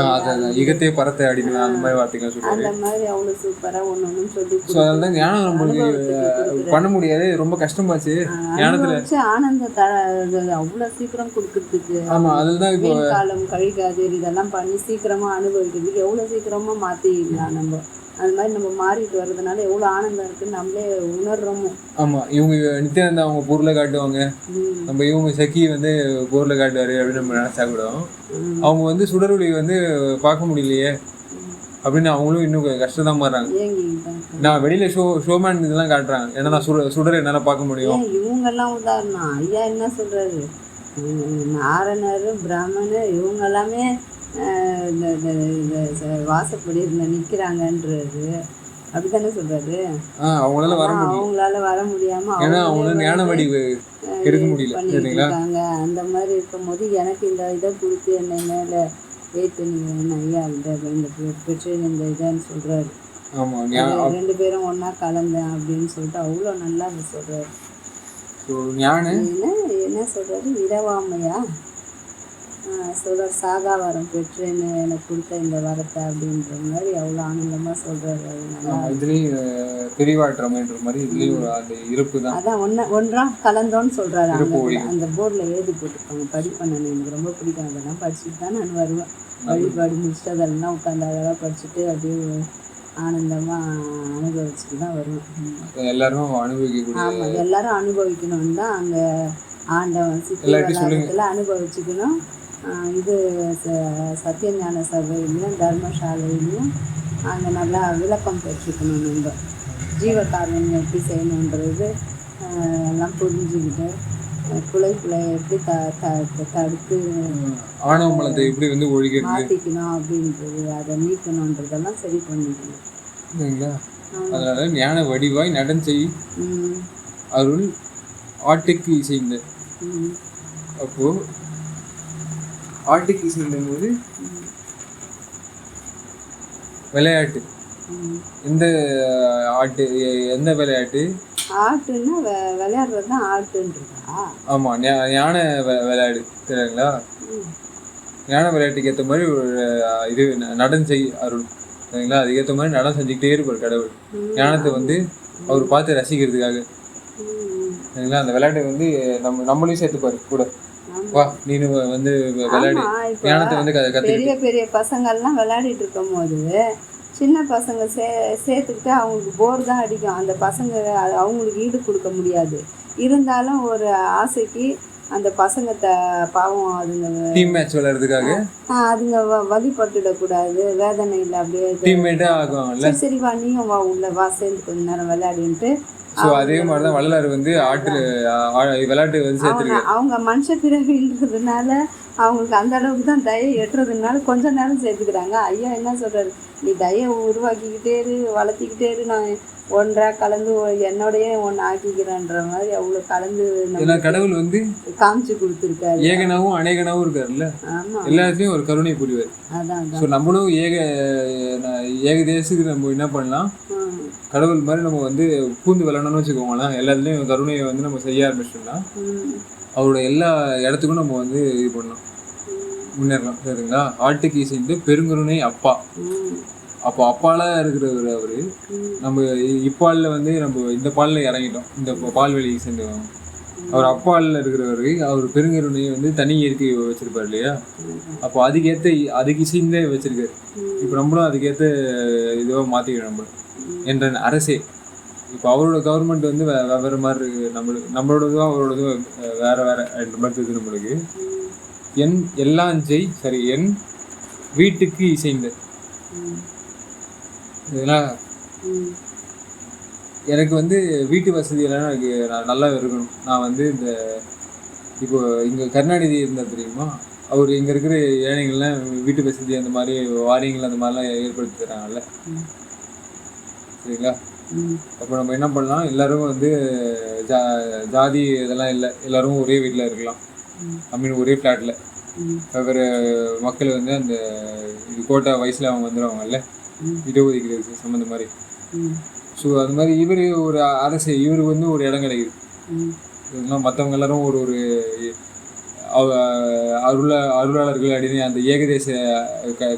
அதான் இகத்தே பறத்தை அடிக்கணும் அந்த மாதிரி வார்த்தைகள் சொல்லுவாரு. அந்த மாதிரி அவ்வளோ சூப்பராக ஒன்று ஒன்று சொல்லி ஸோ அதனால தான் ஞானம் நம்மளுக்கு பண்ண முடியாது, ரொம்ப கஷ்டமாச்சு ஞானத்தில். வச்சு ஆனந்தத்தை அவ்வளோ சீக்கிரம் கொடுக்கறதுக்கு. ஆமாம், அதில் தான் இப்போ காலம் கழிக்காது இதெல்லாம் பண்ணி சீக்கிரமாக அனுபவிக்கிறதுக்கு எவ்வளோ சீக்கிரமாக மாற்றிக்கலாம் நம்ம. அது மாதிரி நம்ம மாறிட்டு வர்றதுனால எவ்வளோ ஆனந்தம் இருக்குன்னு நம்மளே உணர்றோமோ. ஆமாம், இவங்க நித்யானந்தா அவங்க பொருளை காட்டுவாங்க, நம்ம இவங்க சக்கி வந்து பொருளை காட்டுவார் அப்படின்னு நம்ம நினச்சா கூட அவங்க வந்து சுடரொளி வந்து பார்க்க முடியலையே அப்படின்னு அவங்களும் இன்னும் கஷ்டம் தான் மாறுறாங்க. நான் வெளியில ஷோமேன் இதெல்லாம் காட்டுறாங்க, ஏன்னா நான் சுடர் என்னால் பார்க்க முடியும். இவங்கெல்லாம் உதாரணம் ஐயா என்ன சொல்றாரு, நாரணர் பிராமணர் இவங்க எல்லாமே வாசப்படி நிற்கிறாங்கன்றது அப்படித்தானே சொல்றாரு. அவங்களால வர முடியாம அவங்களால ஞான வடிவு எடுக்க முடியல. அந்த மாதிரி இருக்கும்போது எனக்கு இந்த இதை கொடுத்து என்னை மேல ஏற்று நீங்க ஐயா இந்த பெற்று இந்த இதான்னு சொல்றாரு. ரெண்டு பேரும் ஒன்னா கலந்தேன் அப்படின்னு சொல்லிட்டு அவ்வளோ நல்லா சொல்றாரு. என்ன சொல்றாரு, இரவாமையா சொல்கிறார், சாகா வரம் பெற்று எனக்கு கொடுத்த இந்த வரத்தை அப்படின்ற மாதிரி அவ்வளோ ஆனந்தமாக சொல்கிறாரு. அது நல்லா இதுலேயும் பிரிவாற்றம்ன்ற மாதிரி இதுலேயும் அந்த இருப்பு தான். அதான் ஒன்றா கலந்தோன்னு சொல்கிறாரு. அந்த போர்டில் எழுதி போட்டுருப்பாங்க, படிப்பேன் நான், எனக்கு ரொம்ப பிடிக்கும். அதெல்லாம் படிச்சுட்டு தான் நான் வருவேன். வழிபாடு முடிச்சுட்டு அதெல்லாம் உட்காந்து அதெல்லாம் படிச்சுட்டு அப்படியே ஆனந்தமாக அனுபவிச்சுட்டு தான் வருவேன். எல்லாரும் அனுபவிக்கணும். ஆமாம், எல்லாரும் அனுபவிக்கணும்னு தான் அங்கே ஆண்டவன் சித்திரத்தில் அனுபவிச்சுக்கணும். இது சத்தியஞான சபையிலையும் தர்மசாலையிலையும் அங்கே நல்லா விளக்கம் பெற்றுக்கணும். நம்ம ஜீவகாரணம் எப்படி செய்யணுன்றது எல்லாம் புரிஞ்சுக்கிட்டு குலைப்புலை எப்படி தடுத்து ஆணவமலத்தை எப்படி வந்து மாற்றிக்கணும் அப்படின்றது, அதை நீக்கணுன்றதெல்லாம் சரி பண்ணிக்கணும். அதனால ஞான வடிவாய் நடன் செய் அருள் ஆட்டுக்கு இசைந்த. அப்போ ஆட்டுக்கு இசைந்த போது விளையாட்டு எந்த ஆட்டு, எந்த விளையாட்டு? ஆட்டுன்னா விளையாடுறது தான் ஆட்டுன்றதா? ஆமாம், ஞான விளையாடு தெரியுங்களா? ஞான விளையாட்டுக்கு ஏற்ற மாதிரி ஒரு இது நடன் செய் அருள் சரிங்களா? அதுக்கேற்ற மாதிரி நடம் செஞ்சுக்கிட்டே இருப்பார் கடவுள். ஞானத்தை வந்து அவர் பார்த்து ரசிக்கிறதுக்காக சரிங்களா? அந்த விளையாட்டை வந்து நம்மளையும் சேர்த்துப்பாரு கூட. வா நீனு வந்து விளையாடி ஞானத்தை வந்து பெரிய பெரிய பசங்கள்லாம் விளையாடிட்டு இருக்கும் போது சின்ன பசங்க சேர்த்துக்கிட்டு அவங்களுக்கு போர் தான் அடிக்கும். அந்த பசங்க அவங்களுக்கு ஈடு கொடுக்க முடியாது. இருந்தாலும் ஒரு ஆசைக்கு அந்த பசங்க பாவம் அதுங்க டீம் மேட்ச் விளையாடுறதுக்காக அதுங்க வழிபட்டுடக்கூடாது, வேதனையில் அப்படியே டீம்மேட்டே ஆகுவாங்கல்ல. சரி வா நீயும் வா உள்ள வா சேர்ந்து கொஞ்ச நேரம் விளையாடின்ட்டு. ஸோ அதே மாதிரி தான் வள்ளலார் வந்து விளையாட்டு வந்து சேர்த்துருக்கு. அவங்க மனுஷ பிறவின்றதுனால அவங்களுக்கு அந்த அளவுக்கு தான் தயை எட்டுறதுனால கொஞ்ச நேரம் சேர்த்துக்கிறாங்க. ஐயா என்ன சொல்கிறாரு, நீ தயை உருவாக்கிக்கிட்டே இரு, வளர்த்திக்கிட்டே இரு, நான் ஒன்றா கலந்து என்னோடையே ஒன்று ஆக்கிக்கிறேன்ற மாதிரி அவ்வளோ கலந்து கடவுள் வந்து காமிச்சு கொடுத்துருக்காரு. ஏகனாவும் அநேகனாவும் இருக்காருல்ல. ஆமாம், எல்லாத்தையும் ஒரு கருணை புரிவார். அதான் ஸோ நம்மளும் ஏக தேசத்துக்கு நம்ம என்ன பண்ணலாம், கடவுள் மாதிரி நம்ம வந்து பூந்து விளையாடணும்னு வச்சுக்கோங்களேன். எல்லாத்துலேயும் கருணையை வந்து நம்ம செய்ய ஆரம்பிச்சோம்னா அவரோட எல்லா இடத்துக்கும் நம்ம வந்து இது பண்ணலாம், முன்னேறலாம் சரிங்களா? ஆட்டுக்கு இசைந்து பெருங்கருணை அப்பா. அப்போ அப்பால இருக்கிறவர் அவரு. நம்ம இப்பாலில் வந்து நம்ம இந்த பாலில் இறங்கிட்டோம், இந்த பால்வெளியை சேர்ந்துவோம். அவர் அப்பாலில் இருக்கிறவர், அவர் பெருங்கருணையை வந்து தனி இயற்கை வச்சிருப்பார் இல்லையா? அப்போ அதுக்கு இசைந்தே வச்சிருக்காரு. இப்போ நம்மளும் அதுக்கேற்ற இதுவாக மாற்றிக்கிறோம் நம்ம என்ற அரசே. இப்போ அவரோட கவர்மெண்ட் வந்து வேறு மாதிரி இருக்குது, நம்மளோடதும் அவரோடதும் வேற என்ற மாதிரி இருக்குது நம்மளுக்கு. எல்லாம் சரி என் வீட்டுக்கு இசைந்த இதெல்லாம் எனக்கு வந்து வீட்டு வசதியெல்லாம் எனக்கு நல்லா இருக்கணும். நான் வந்து இந்த இப்போ இங்கே கருணாநிதி இருந்தால் தெரியுமா, அவர் இங்கே இருக்கிற ஏழைகள்லாம் வீட்டு வசதி அந்த மாதிரி வாரியங்கள் அந்த மாதிரிலாம் ஏற்படுத்தி தராங்கல்ல சரிங்களா? அப்போ நம்ம என்ன பண்ணலாம், எல்லோரும் வந்து ஜாதி இதெல்லாம் இல்லை, எல்லோரும் ஒரே வீட்டில் இருக்கலாம். ஒரே ஃப்ளாட்டில் வெவ்வேறு மக்கள் வந்து அந்த இது கோட்டா வயசில் அவங்க வந்துடுவாங்கல்ல, இடஒதுக்கீடு சம்மந்த மாதிரி. ம் ஸோ அது மாதிரி இவர் ஒரு அரசு, இவர் வந்து ஒரு இடம் கிடைக்குது. ம் இதெல்லாம் மற்றவங்க எல்லாரும் ஒரு ஒரு அருளாளர்கள் அப்படின்னு அந்த ஏகதேச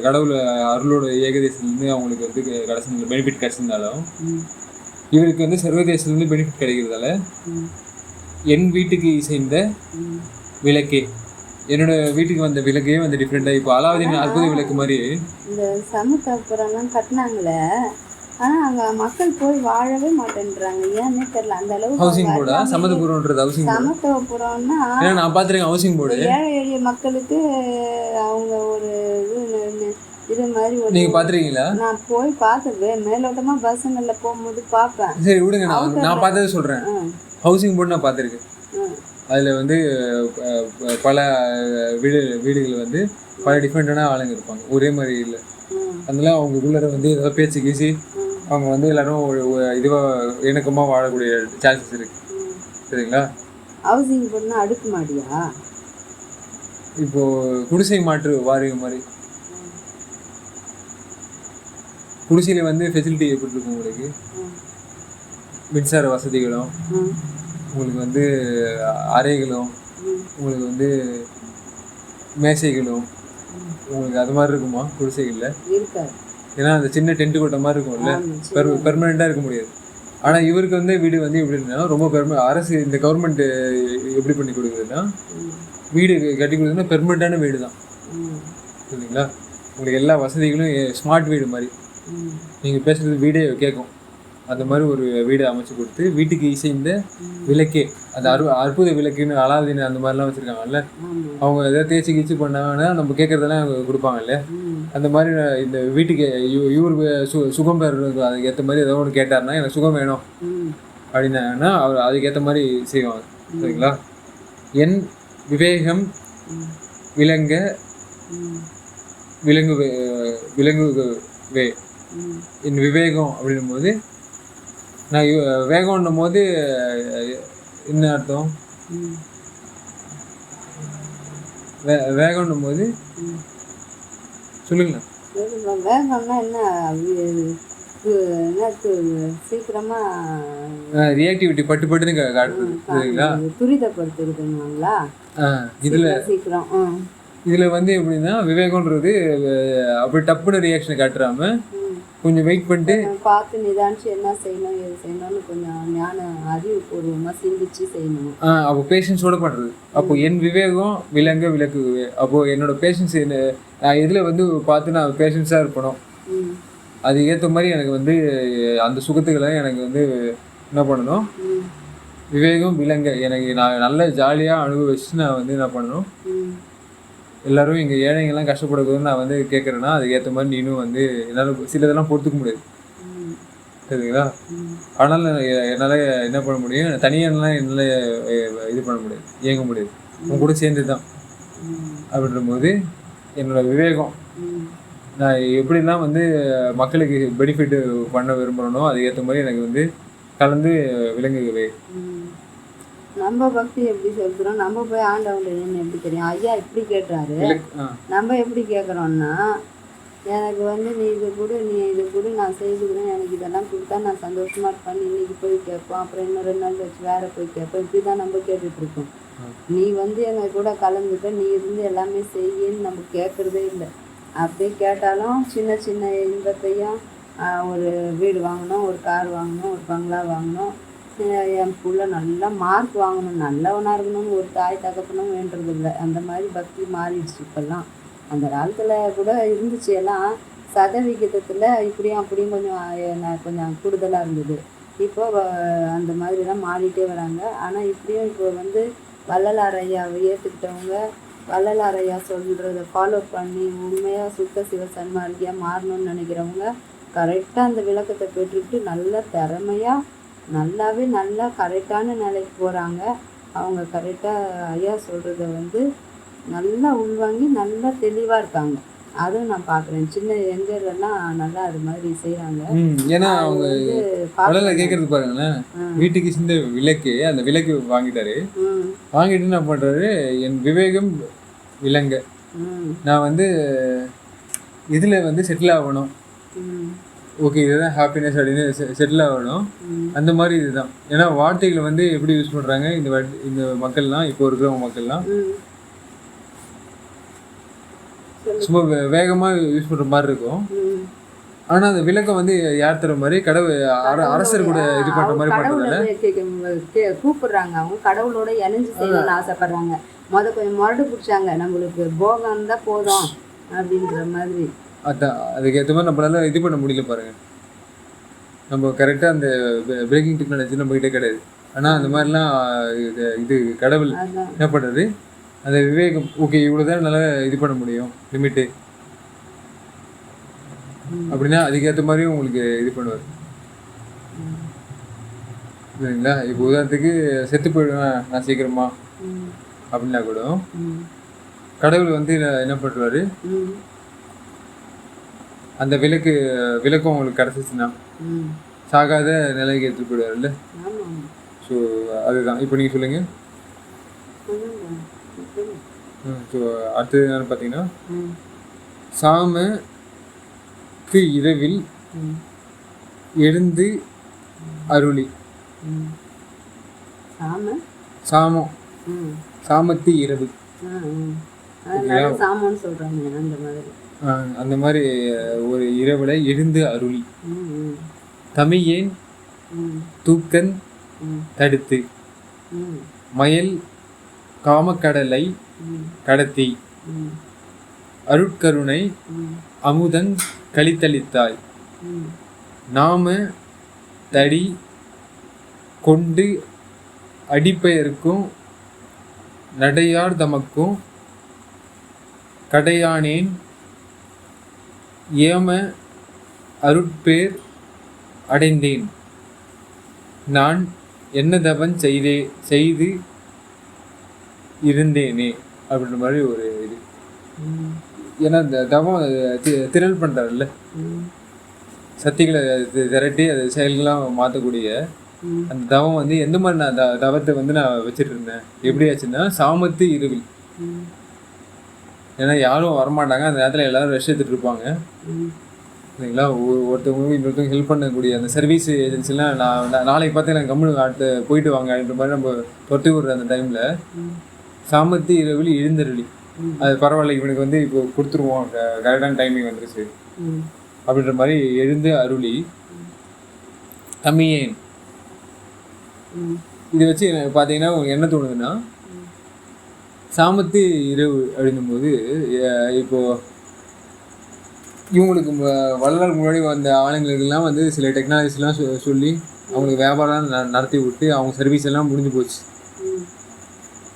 கடவுள் அருளோட ஏகதேசத்துலேருந்து அவங்களுக்கு வந்து கிடச்சிருந்த பெனிஃபிட் கிடச்சிருந்தாலும், ம் இவருக்கு வந்து சர்வதேசத்துலேருந்து பெனிஃபிட் கிடைக்கிறதால ம் என் வீட்டுக்கு இசைந்த ம் விளக்கே, என்னோட வீட்டுக்கு வந்த விளக்கே வந்து டிஃப்ரெண்டாக இப்போ அலாவுதீன் அற்புத விளக்கு மாதிரி. இந்த சமூகப்புறம்லாம் கட்டினாங்களே, ஆனால் அங்கே மக்கள் போய் வாழவே மாட்டேன்றாங்க. ஏன்னே தெரியல. அந்த அளவுக்கு ஹவுசிங் போர்டா சமத்துவபுரம்ன்றது ஹவுசிங் போர்டு? சமத்துவபுரம்னா ஏன்னா நான் பார்த்துருக்கேன் ஹவுசிங் போர்டு. ஏழை எளிய மக்களுக்கு அவங்க ஒரு இது மாதிரி ஒரு நீங்கள் பார்த்துருக்கீங்களா? நான் போய் பார்த்துருவேன். மேலோட்டமாக பஸ்ஸுங்களில் போகும்போது பார்ப்பேன். சரி விடுங்க, நான் பார்த்ததை சொல்கிறேன். ஹவுசிங் போர்டு நான் பார்த்துருக்கேன். அதில் வந்து பல வீடுகள் வந்து பல டிஃப்ரெண்டான ஆளுங்க இருப்பாங்க, ஒரே மாதிரி இல்லை. அதனால அவங்களுக்குள்ள வந்து ஏதாவது பேச்சு கீசி அவங்க வந்து எல்லாரும் இதுவாக இணக்கமாக வாழக்கூடிய சான்சஸ் இருக்கு. சரிங்களா? ஹவுசிங் போர்டுனா அடுக்கு மாடியா? இப்போ குடிசை மாற்று வாரியம் மாதிரி. குடிசையில் வந்து ஃபெசிலிட்டி எப்படி இருக்கும் உங்களுக்கு? மின்சார வசதிகளும், உங்களுக்கு வந்து அறைகளும், உங்களுக்கு வந்து மேசைகளும், உங்களுக்கு அது மாதிரி இருக்குமா குடிசைகளில்? இருக்காது. ஏன்னா அந்த சின்ன டென்ட் கொட்ட மாதிரி இருக்கும்ல, பெர்மனெண்ட்டாக இருக்க முடியாது. ஆனால் இவருக்கு வந்து வீடு வந்து எப்படின்னா ரொம்ப அரசு இந்த கவர்மெண்ட் எப்படி பண்ணி கொடுக்குதுன்னா, வீடு கட்டி கொடுக்குதுன்னா பெர்மனெண்ட்டான வீடு தான். சரிங்களா? உங்களுக்கு எல்லா வசதிகளும் ஸ்மார்ட் வீடு மாதிரி, நீங்கள் பேசுகிறது வீடே கேட்கும். அந்த மாதிரி ஒரு வீடு அமைச்சு கொடுத்து வீட்டுக்கு இசைந்த விளக்கே, அந்த அற்புத விளக்குன்னு அலாவுதீன் அந்த மாதிரிலாம் வச்சுருக்காங்கல்ல, அவங்க எதாவது தேய்ச்சி கீச்சு பண்ணாங்கன்னா நம்ம கேட்குறதெல்லாம் கொடுப்பாங்கல்ல. அந்த மாதிரி இந்த வீட்டுக்கு இவர் சுகம் பெறுறது அதுக்கு ஏற்ற மாதிரி ஏதோ ஒன்று கேட்டார்னா, எனக்கு சுகம் வேணும் அப்படின்னாங்கன்னா அவர் அதுக்கேற்ற மாதிரி செய்வாங்க. சரிங்களா? என் விவேகம் விளங்க விளங்குவே, என் விவேகம் அப்படின்னும் போது, நான் வேகம்ன்னும் போது என்ன அர்த்தம்? வேகம்ன்னும் போது சொல்லுங்களேன். வேகம்னா என்ன? சீக்கிரமா ரியாக்டிவிட்டி பட்டுன்னு காட்டுது. சரிங்களா? துரிதப்படுத்துறதுங்களா? இதுல சீக்கிரம். இதுல வந்து எப்படின்னா விவேகம்ன்றது அப்படி டப்புன்னு ரியாக்ஷனை காட்டுறாம கொஞ்சம் வெயிட் பண்ணிட்டு பார்த்து நிதானிச்சு என்ன செய்யணும் எது செய்யணும்னு கொஞ்சம் ஞான அறிவுபூர்வமாக சிந்திச்சு செய்யணும். அப்போ பேஷன்ஸோட பண்ணுறது. அப்போ என் விவேகம் விளங்க விளக்குவே. அப்போது என்னோட பேஷன்ஸ் நான் இதில் வந்து பார்த்து நான் பேஷன்ஸாக இருப்பணும். அது ஏற்ற மாதிரி எனக்கு வந்து அந்த சுகத்துக்களை எனக்கு வந்து என்ன பண்ணணும், விவேகம் விளங்க எனக்கு நான் நல்ல ஜாலியாக அனுபவிச்சு நான் வந்து என்ன பண்ணணும், எல்லோரும் இங்கே ஏழைங்கெல்லாம் கஷ்டப்படக்கூடாதுன்னு நான் வந்து கேட்குறேன்னா அதுக்கு ஏற்ற மாதிரி நீனும் வந்து என்னால் சிலதெல்லாம் பொறுத்துக்க முடியாது. சரிங்களா? ஆனால் என்னால் என்ன பண்ண முடியும், தனியாலாம் என்னால் இது பண்ண முடியாது, இயங்க முடியாது, உன் கூட சேர்ந்து தான். அப்படின்ற போது என்னோடய விவேகம் நான் எப்படிலாம் வந்து மக்களுக்கு பெனிஃபிட் பண்ண விரும்புகிறனோ அதுக்கு ஏற்ற மாதிரி எனக்கு வந்து கலந்து விளங்குவே. நம்ம பக்தி எப்படி செலுத்துறோம், நம்ம போய் ஆண்டவன் எப்படி தெரியும்? ஐயா இப்படி கேட்டுறாரு, நம்ம எப்படி கேட்குறோன்னா, எனக்கு வந்து நீ இது கொடு நான் செய்துக்கிறேன், எனக்கு இதெல்லாம் கொடுத்தா நான் சந்தோஷமாக இருப்பேன், இன்னைக்கு போய் கேட்போம், அப்புறம் இன்னும் 2 நாள் கழிச்சு வேற போய் கேட்போம். இப்படி தான் நம்ம கேட்டுட்ருக்கோம். நீ வந்து எங்கள் கூட கலந்துக்க, நீ இருந்து எல்லாமே செய்யின்னு நம்ம கேட்குறதே இல்லை. அப்படி கேட்டாலும் சின்ன சின்ன இன்பத்தையும் ஒரு வீடு வாங்கணும், ஒரு கார் வாங்கணும், ஒரு பங்களா வாங்கணும், என் பிள்ளை நல்லா மார்க் வாங்கணும், நல்லவனாக இருக்கணும்னு ஒரு தாய் தகப்பனும் வேண்டுறது இல்லை. அந்த மாதிரி பக்தி மாறிடுச்சு இப்போல்லாம். அந்த காலத்தில் கூட இருந்துச்சு எல்லாம் சதவிகிதத்தில் இப்படியும் அப்படியும் கொஞ்சம் கூடுதலாக இருந்தது. இப்போ அந்த மாதிரிலாம் மாறிட்டே வராங்க. ஆனால் இப்படியும் இப்போ வந்து வள்ளலார் ஐயாவை ஏற்றுக்கிட்டவங்க, வள்ளலார் ஐயா சொல்கிறத ஃபாலோ பண்ணி உண்மையாக சுத்த சிவ சன்மார்க்கியாக மாறணும்னு நினைக்கிறவங்க கரெக்டாக அந்த விளக்கத்தை பெற்றுக்கிட்டு நல்ல திறமையாக நல்லா கரெக்டான நிலைக்கு போகிறாங்க. அவங்க கரெக்டாக ஐயா சொல்கிறத வந்து நல்லா உள்வாங்கி நல்லா தெளிவாக இருக்காங்க. அதுவும் நான் பார்க்குறேன். சின்ன எங்கெல்லாம் நல்லா அது மாதிரி செய்கிறாங்க. ஏன்னா அவங்க கேட்குறது பாருங்களேன், வீட்டுக்கு சிந்த விளக்கு அந்த விளக்கு வாங்கிட்டாரு. வாங்கிட்டு என்ன பண்ணுறாரு, என் விவேகம் விளங்க நான் வந்து இதில் வந்து செட்டில் ஆகணும், ம் ஓகே இதுதான் ஹாப்பினஸ் அப்படின்னு செட்டில் ஆகணும். ம் அந்த மாதிரி இதுதான். ஏன்னா வார்த்தைகளை வந்து எப்படி யூஸ் பண்ணுறாங்க இந்த மக்கள்லாம், இப்போ இருக்கிறவங்க மக்கள்லாம் ம் சொல்லு. சும்மா வேகமாக யூஸ் பண்ணுற மாதிரி இருக்கும். ம் ஆனால் அந்த விளக்கம் வந்து யார் தர மாதிரி அரசர் கூட இது பண்ணுற அவங்க மாதிரி கடவுளை பண்ணுறதால கூப்பிடுறாங்க. அவங்க கடவுளோட இணைஞ்சு செய்யணும்னு ஆசைப்படுறாங்க. கொஞ்சம் முரடு பிடிச்சாங்க, நம்மளுக்கு போகம் இருந்தால் போதும் அப்படின்ற மாதிரி. அதான் அதுக்கேற்ற மாதிரி நம்மளால இது பண்ண முடியல பாருங்க. நம்ம கரெக்டாக அந்த பிரேக்கிங் டெக்னாலஜி நம்மகிட்ட கிடையாது. ஆனால் அந்த மாதிரிலாம் இது கடவுள் அதான் என்ன பண்ணுறது, அந்த விவேகம் ஓகே இவ்வளோதான் நல்லா இது பண்ண முடியும் லிமிட்டு ம் அப்படின்னா அதுக்கேற்ற மாதிரியும் உங்களுக்கு இது பண்ணுவார். ம் சரிங்களா? இப்போ உதாரணத்துக்கு செத்து போயிடுவேன் நான் சீக்கிரமா ம் அப்படின்னா கூட ம் கடவுள் வந்து என்ன பண்ணுவார், ம் அந்த விளக்கம் உங்களுக்கு கிடச்சிச்சுன்னா ம் சாகாத நிலைக்கு எடுத்துகிட்டு போயிடுவார்ல. ஆமாம். ஸோ அதுதான் இப்போ நீங்கள் சொல்லுங்கள். அதான் ஸோ அடுத்தது என்னன்னு பார்த்தீங்கன்னா, ம் சாமத்து இரவில் ம் எழுந்து அருளி. ம் சாம சாமம் ம் சாமத்து இரவு அதனால சாமம்னு சொல்கிறாங்க அந்த மாதிரி. அந்த மாதிரி ஒரு இரவில் எழுந்து அருளி. ம் ம் தமியேன் ம் தூக்கன் ம் தடுத்து ம் மயல் காமக்கடலை ம் கடத்தி ம் அருட்கருணை ம் அமுதன் கழித்தளித்தாய். ம் நாம தடி கொண்டு அடிப்பெயர்க்கும் நடையார் தமக்கும் கடையானேன் ஏம அருட்பேர் அடைந்தேன். நான் என்ன தவன் செய்து இருந்தேனே அப்படின்ற மாதிரி ஒரு இது. ம் ஏன்னா இந்த தவம் திரள் பண்ணுறாருல்ல, ம் சக்திகளை திரட்டி அது செயல்களாக மாற்றக்கூடிய ம் அந்த தவம் வந்து எந்த மாதிரி நான் தவத்தை வந்து நான் வச்சுட்டு இருந்தேன். எப்படி ஆச்சுன்னா சாமத்து இரவில். ம் ஏன்னா யாரும் வரமாட்டாங்க அந்த நேரத்தில், எல்லாரும் ரெஸ்ட் எடுத்துட்டு இருப்பாங்க. ம் சரிங்களா? ஒருத்தவங்க இன்னொருத்தவங்க ஹெல்ப் பண்ணக்கூடிய அந்த சர்வீஸ் ஏஜென்சிலாம் நாளைக்கு பார்த்து எனக்கு கம்முனு அடுத்து போயிட்டு வாங்க அப்படின்ற மாதிரி நம்ம தொட்டி விடுற அந்த டைமில் ம் சாமத்து இரவில் எழுந்தருளி. ம் அது பரவாயில்ல இவனுக்கு வந்து இப்போ கொடுத்துருவோம், கரெக்டான டைமிங் வந்துருச்சு ம் அப்படின்ற மாதிரி எழுந்து அருளி தமியேன். ம் இதை வச்சு பார்த்தீங்கன்னா உங்களுக்கு என்ன தோணுதுன்னா, சாமத்து இரவு அப்படின்னும்போது இப்போ இவங்களுக்கு வள்ளலாருக்கு முன்னாடி வந்த ஆளுங்களுக்கெல்லாம் வந்து சில டெக்னாலஜிஸ்லாம் சொல்லி அவங்களுக்கு வியாபாரம் நடத்தி விட்டு அவங்க சர்வீஸ் எல்லாம் முடிஞ்சு போச்சு. ம்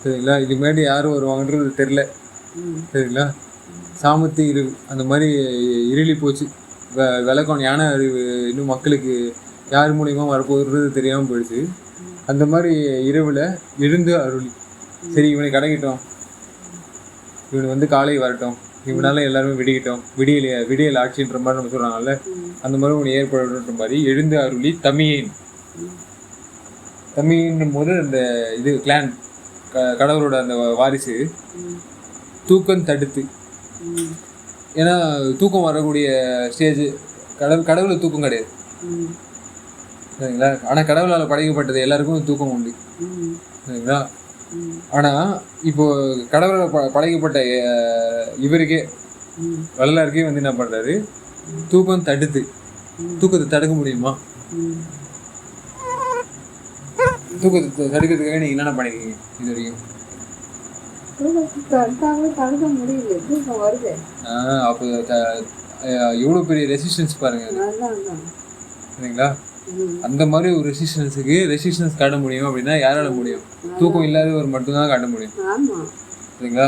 சரிங்களா? இதுக்கு முன்னாடி யாரும் வருவாங்கன்றது தெரில. ம் சரிங்களா? சாமத்து இரவு அந்த மாதிரி இருளி போச்சு. விளக்கம் ஞான அறிவு இன்னும் மக்களுக்கு யார் மூலியமா வரப்போகுதுன்றது தெரியாமல் போயிடுச்சு. அந்த மாதிரி இரவில் எழுந்து அருளி. சரி இவனை கிடைக்கட்டும், இவனுக்கு வந்து காலை வரட்டும், இவனால எல்லாருமே விடியல் ஆட்சின்ற மாதிரி நம்ம சொல்கிறாங்கல்ல, அந்த மாதிரி ஒன்று ஏற்படுன்ற மாதிரி எழுந்து அருளி தமியேன். தமியன்னும் போது அந்த இது கிளான் கடவுளோட அந்த வாரிசு தூக்கம் தடுத்து. ஏன்னா தூக்கம் வரக்கூடிய ஸ்டேஜ் கடவுளை தூக்கம் கிடையாது. சரிங்களா? ஆனால் கடவுளால் படைக்கப்பட்டது எல்லாருக்கும் தூக்கம் உண்டு. சரிங்களா? ஆனால் இப்போ கடவுளால் படைக்கப்பட்ட இவருக்கே வள்ளலாருக்கே வந்து என்ன பண்ணுறாரு, தூக்கம் தடுத்து. தூக்கத்தை தடுக்க முடியுமா? தூக்கத்தை தடுக்கிறதுக்காக நீங்கள் என்னென்ன பண்ணிருக்கீங்க இது வரைக்கும்? தடுக்க முடியல, தூக்கம் வருது. அப்போ எவ்வளோ பெரிய ரெசிஸ்டன்ஸ் பாருங்க. சரிங்களா? அந்த மாதிரி ஒரு ரெசிஸ்டன்ஸ் காட்ட முடியும் அப்படின்னா யாரால முடியும்? தூக்கம் இல்லாதவர் மட்டும்தான் காட்ட முடியும். சரிங்களா?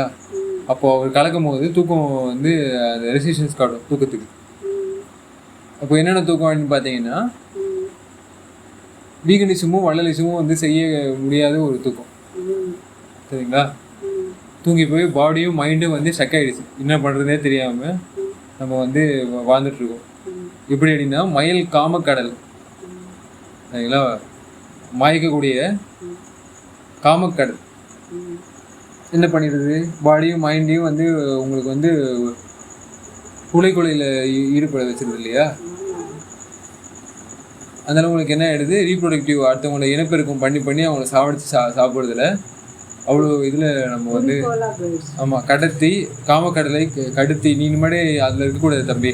அப்போ அவர் கலக்கும் போது தூக்கம் வந்து அந்த ரெசிஸ்டன்ஸ் காட்டும் தூக்கத்துக்கு. அப்போ என்னென்ன தூக்கம் அப்படின்னு பார்த்தீங்கன்னா, வீகனிசமும் வள்ளலிசமும் வந்து செய்ய முடியாத ஒரு தூக்கம். சரிங்களா? தூங்கி போய் பாடியும் மைண்டும் வந்து ஸ்டக் ஆகிடுச்சு, என்ன பண்ணுறதே தெரியாமல் நம்ம வந்து வாழ்ந்துட்டுருக்கோம். எப்படி அப்படின்னா மயல் காமக்கடல். சரிங்களா? மாய்க்கக்கூடிய காமக்கடல் என்ன பண்ணிடுது, பாடியும் மைண்டையும் வந்து உங்களுக்கு வந்து கொலையில் ஈடுபட வச்சிருது இல்லையா? அதனால உங்களுக்கு என்ன ஆயிடுது, ரீப்ரொடக்டிவ் அடுத்தவங்கள இனப்பெருக்கம் பண்ணி அவங்கள சாப்பிடுச்சு சாப்பிட்றதுல அவ்வளோ இதில் நம்ம வந்து ஆமாம் கடத்தி காமக்கடலை கடுத்தி நீ முன்னாடி அதில் இருக்கக்கூடாது தம்பி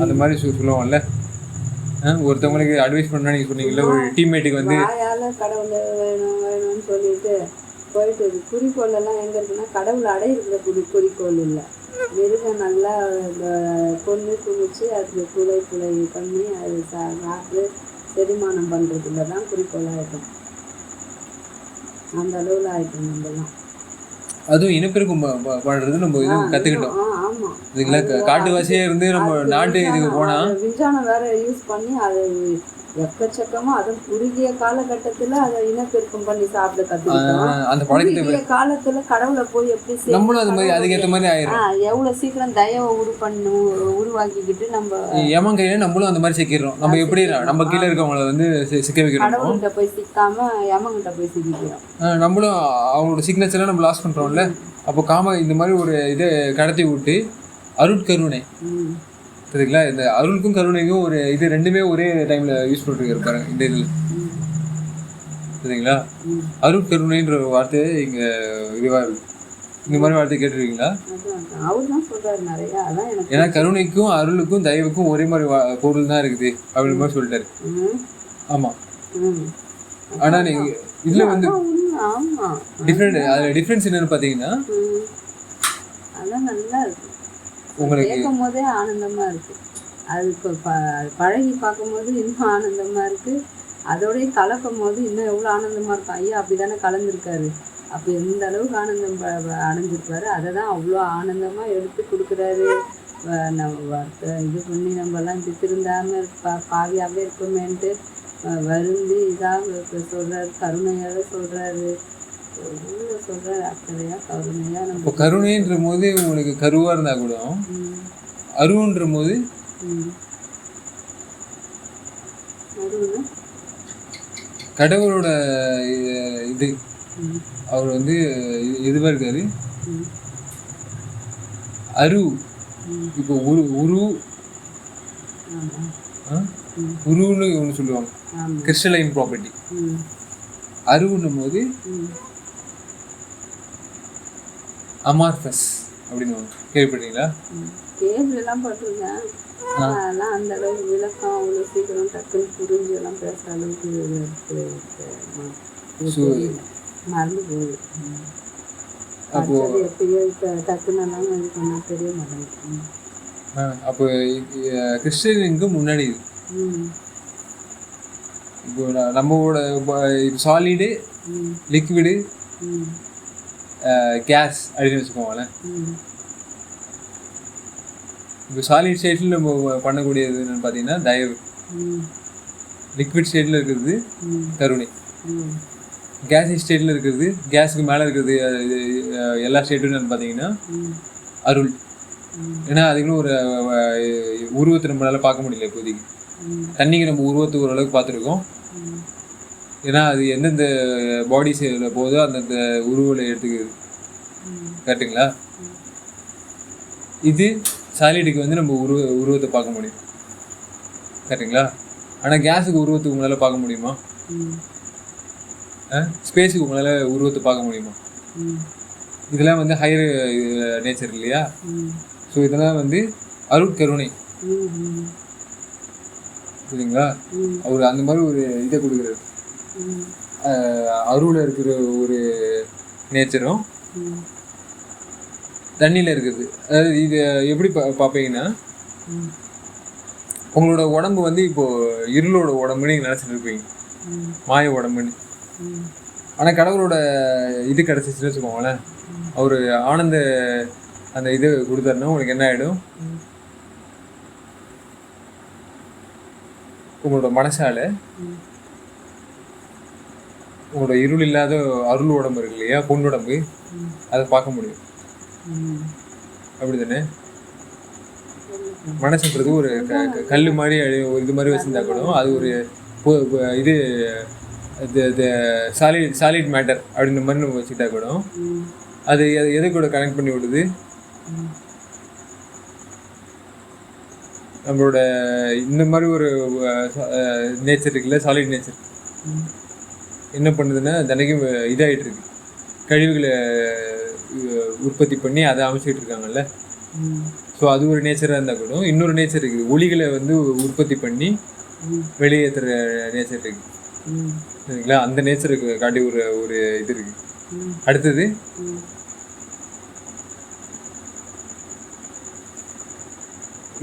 அந்த மாதிரி சொல்லுவோம்ல. ஒருத்தவங்களுக்கு அட்வைஸ் பண்ணா நீங்கள் சொன்னீங்கல்ல ஒரு டீம்மேட்டுக்கு வந்து கடவுள் வேணும்னு சொல்லிட்டு போயிட்டு குறிக்கோளெல்லாம் எங்கே இருக்குன்னா கடவுள் அடையிற குறிக்கோள் இல்லை. மிருகம் நல்லா கொண்டு குமிச்சு அதுக்கு குலை பண்ணி அது சாப்பிட்டு செரிமானம் பண்ணுறதுல தான் குறிக்கோளாக இருக்கும். அந்த அளவில் ஆகிட்டோம் நம்மலாம். அதுவும் இனப்பெருக்கம் பண்ணுறது நம்ம இது கற்றுக்கிட்டோம். ஆமாம், இதுல காட்டுவாசியாக இருந்து நம்ம நாட்டு இதுக்கு போனால் விஞ்ஞானம் வேற யூஸ் பண்ணி அது எக்கச்சக்கமா அதுவும் குறுகிய காலகட்டத்துல அதை இனப்பெருக்கம் பண்ணி சாப்பிட கத்துக்கிட்டோம். அந்த பழக்கத்தை காலத்துல கடவுளை போய் எப்படி நம்மளும் அது மாதிரி அதுக்கேற்ற மாதிரி ஆயிரும். எவ்வளவு சீக்கிரம் தயவை உருவாக்கிக்கிட்டு நம்ம எமன் கையில நம்மளும் அந்த மாதிரி சிக்கிறோம். நம்ம எப்படி நம்ம கீழே இருக்கவங்களை வந்து சிக்க வைக்கிறோம். கடவுள்கிட்ட போய் சிக்காம எமன்கிட்ட போய் சிக்கிறோம். நம்மளும் அவங்களோட சிக்னேச்சர்லாம் நம்ம லாஸ் பண்றோம்ல. அப்போ இந்த மாதிரி ஒரு இதை கடத்தி விட்டு அருட்கருணை சரிங்களா, இந்த அருளுக்கும் கருணைக்கும் ஒரு இது ரெண்டுமே ஒரே டைம்ல யூஸ் பண்ணிட்டு பாருங்க இந்த இதில் சரிங்களா. அருட்கருணைன்ற ஒரு வார்த்தை இங்க இதுவா இருக்கு. இந்த மாதிரி வார்த்தை கேட்டுருக்கீங்களா? ஏன்னா கருணைக்கும் அருளுக்கும் தயவுக்கும் ஒரே மாதிரி பொருள் தான் இருக்குது அப்படின்ற மாதிரி சொல்லிட்டாரு. ஆமா, ஆனா நீங்க இதுல வந்து டிஃப்ரெண்ட் அதுல டிஃப்ரென்ஸ் என்னன்னு பாத்தீங்கன்னா உங்களுக்கு கேட்கும் போதே ஆனந்தமா இருக்கு. அது பழகி பார்க்கும்போது இன்னும் ஆனந்தமா இருக்கு. அதோடய கலக்கும் போது இன்னும் எவ்வளோ ஆனந்தமா இருக்கும். ஐயா அப்படிதானே கலந்துருக்காரு. அப்போ எந்த அளவுக்கு ஆனந்தம் அடைஞ்சிருப்பாரு. அதை தான் அவ்வளோ ஆனந்தமா எடுத்து கொடுக்குறாரு. நம்ம இது பண்ணி நம்மலாம் இப்படி திருந்தாமல் பாவியாகவே இருக்குமேன்ட்டு வருந்தி இதாக சொல்றாரு. கருணையாக சொல்றாரு. சொல்றாரு அக்கறையா கருணையா. நம்ம கருணைன்ற போது உங்களுக்கு கருவா இருந்தா கூட அருன்ற போது கடவுளோட இது அவர் வந்து எதுவா இருக்காரு. அரு இப்போ உருன்னு ஒன்று சொல்லுவாங்க, கிறிஸ்டலைன் ப்ராப்பர்ட்டி. அருன்னும் போது அமார்ஃபஸ் அப்படின்னு கேள்விப்பட்டீங்களா? கேள்வியெல்லாம் பட்டிருக்கேன். அதெல்லாம் அந்த அளவுக்கு விளக்கம் அவ்வளோ சீக்கிரம் டக்குன்னு புரிஞ்சு எல்லாம் பேசுகிற அளவுக்கு மறந்து போகுது. எப்பயோ டக்குன்னு எல்லாம் இது பண்ணால் தெரிய மாட்டேங்குது. அப்போ கிறிஸ்டியனுக்கு முன்னாடி இப்போ நம்மளோட சாலிடு லிக்விடு கேஸ் அப்படின்னு வச்சுக்கோங்களேன். இப்போ சாலிட் ஸ்டேட்டில் நம்ம பண்ணக்கூடியது என்னென்னு பார்த்தீங்கன்னா தயவு. லிக்விட் ஸ்டேட்டில் இருக்கிறது கருணை. கேஸ் ஸ்டேட்டில் இருக்கிறது, கேஸுக்கு மேலே இருக்கிறது எல்லா ஸ்டேட்டும் பார்த்தீங்கன்னா அருள். ஏன்னா அதுக்குன்னு ஒரு உருவத்தை நம்மளால பார்க்க முடியல இப்போதைக்கு. தண்ணிக்கு நம்ம உருவத்தை ஓரளவுக்கு பார்த்துருக்கோம். ஏன்னா அது எந்தெந்த பாடி சேவில் போதோ அந்தந்த உருவலை எடுத்துக்குது. கரெக்டுங்களா? இது சாலிடுக்கு வந்து நம்ம உருவத்தை பார்க்க முடியும். கரெக்டுங்களா? ஆனால் கேஸுக்கு உருவத்துக்கு உங்களால் பார்க்க முடியுமா? ஸ்பேஸுக்கு உங்களால் உருவத்தை பார்க்க முடியுமா? இதெல்லாம் வந்து ஹையர் நேச்சர் இல்லையா? ஸோ இதெல்லாம் வந்து அருட்கருணை சரிங்களா. அவர் அந்த மாதிரி ஒரு இதை கொடுக்குறாரு. அருளில் இருக்கிற ஒரு நேச்சரும் தண்ணியில் இருக்குது. அதாவது இது எப்படி பார்ப்பீங்கன்னா, உங்களோட உடம்பு வந்து இப்போது இருளோட உடம்புன்னு நீங்கள் நினச்சிட்டு இருப்பீங்க, மாய உடம்புன்னு. ஆனால் கடவுளோட இது கிடச்சிச்சுன்னு வச்சுக்கோங்களேன், அவர் ஆனந்த அந்த இது கொடுத்தாருன்னா உங்களுக்கு என்ன ஆகிடும், உங்களோட மனசால உங்களோட இருள் இல்லாத அருள் உடம்பு இருக்கு இல்லையா, பொன்னுடம்பு, அதை பார்க்க முடியும். அப்படிதானே? மனசுன்றது ஒரு கல் மாதிரி ஒரு இது மாதிரி வச்சுருந்தா கூட அது ஒரு இது சாலிட் மேட்டர் அப்படின்ற மாதிரி நம்ம வச்சுக்கிட்டா கூட அது எதை கூட கனெக்ட் பண்ணி விடுது, நம்மளோட இந்த மாதிரி ஒரு நேச்சர் இருக்குல்ல, சாலிட் நேச்சர் என்ன பண்ணுதுன்னா தினைக்கும் இதாகிட்டு இருக்கு. கழிவுகளை உற்பத்தி பண்ணி அதை அமைச்சிக்கிட்டு இருக்காங்கல்ல. ஸோ அது ஒரு நேச்சராக இருந்தால் கூட இன்னொரு நேச்சர் இருக்குது, ஒளிகளை வந்து உற்பத்தி பண்ணி வெளியேற்றுற நேச்சர் இருக்குது. சரிங்களா? அந்த நேச்சருக்கு காட்டி ஒரு ஒரு இது இருக்குது. அடுத்தது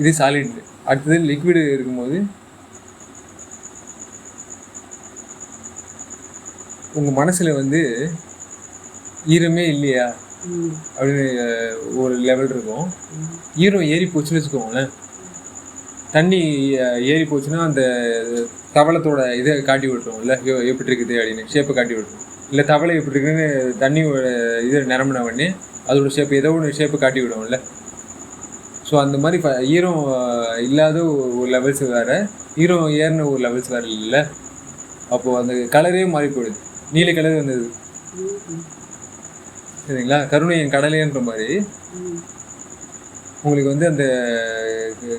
இது சாலிட். அடுத்தது லிக்விடு இருக்கும்போது உங்கள் மனசில் வந்து ஈரமே இல்லையா அப்படின்னு ஒரு லெவல் இருக்கும். ஈரம் ஏறி போச்சுன்னு வச்சுக்கோங்களேன். தண்ணி ஏறி போச்சுன்னா அந்த தவளத்தோட இதை காட்டி விட்டுருவோம்ல, எப்படி இருக்குது அப்படின்னு ஷேப்பை காட்டி விட்டுரும். இல்லை தவளை எப்படி இருக்குன்னு தண்ணியோட இதை நிரம்பின உடனே அதோட ஷேப்பு ஏதோ ஒன்று ஷேப்பை காட்டி விடுவோம்ல. ஸோ அந்த மாதிரி ஈரம் இல்லாத ஒரு லெவல்ஸ் வேறு, ஈரம் ஏறின ஒரு லெவல்ஸ் வேறு இல்லை. அப்போது அந்த கலரே மாறி போயிடுது, நீல கலர் வந்தது. சரிங்களா? கருணை என் கடலைன்ற மாதிரி உங்களுக்கு வந்து அந்த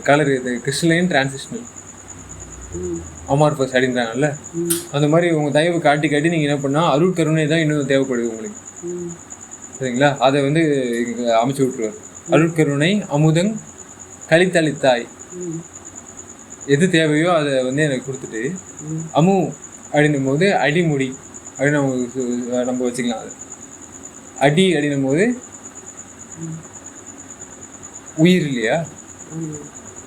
கலர் இது கிறிஸ்டலைன் டிரான்சிஷனல் அமார்பஸ் அப்படின்றாங்கல்ல. அந்த மாதிரி உங்கள் தயவு காட்டி காட்டி நீங்கள் என்ன பண்ணால் அருள் கருணை தான் இன்னும் தேவைப்படுது உங்களுக்கு. சரிங்களா? அதை வந்து அமைச்சு விட்ருவார். அருட்கருணை அமுதங் கலித்தளித்தாய், எது தேவையோ அதை வந்து எனக்கு கொடுத்துட்டு அமு அப்படின்னும் போது அடிமுடி அப்படின்னு நம்ம வச்சுக்கலாம். அது அடி அப்படின்னும் போது உயிர் இல்லையா,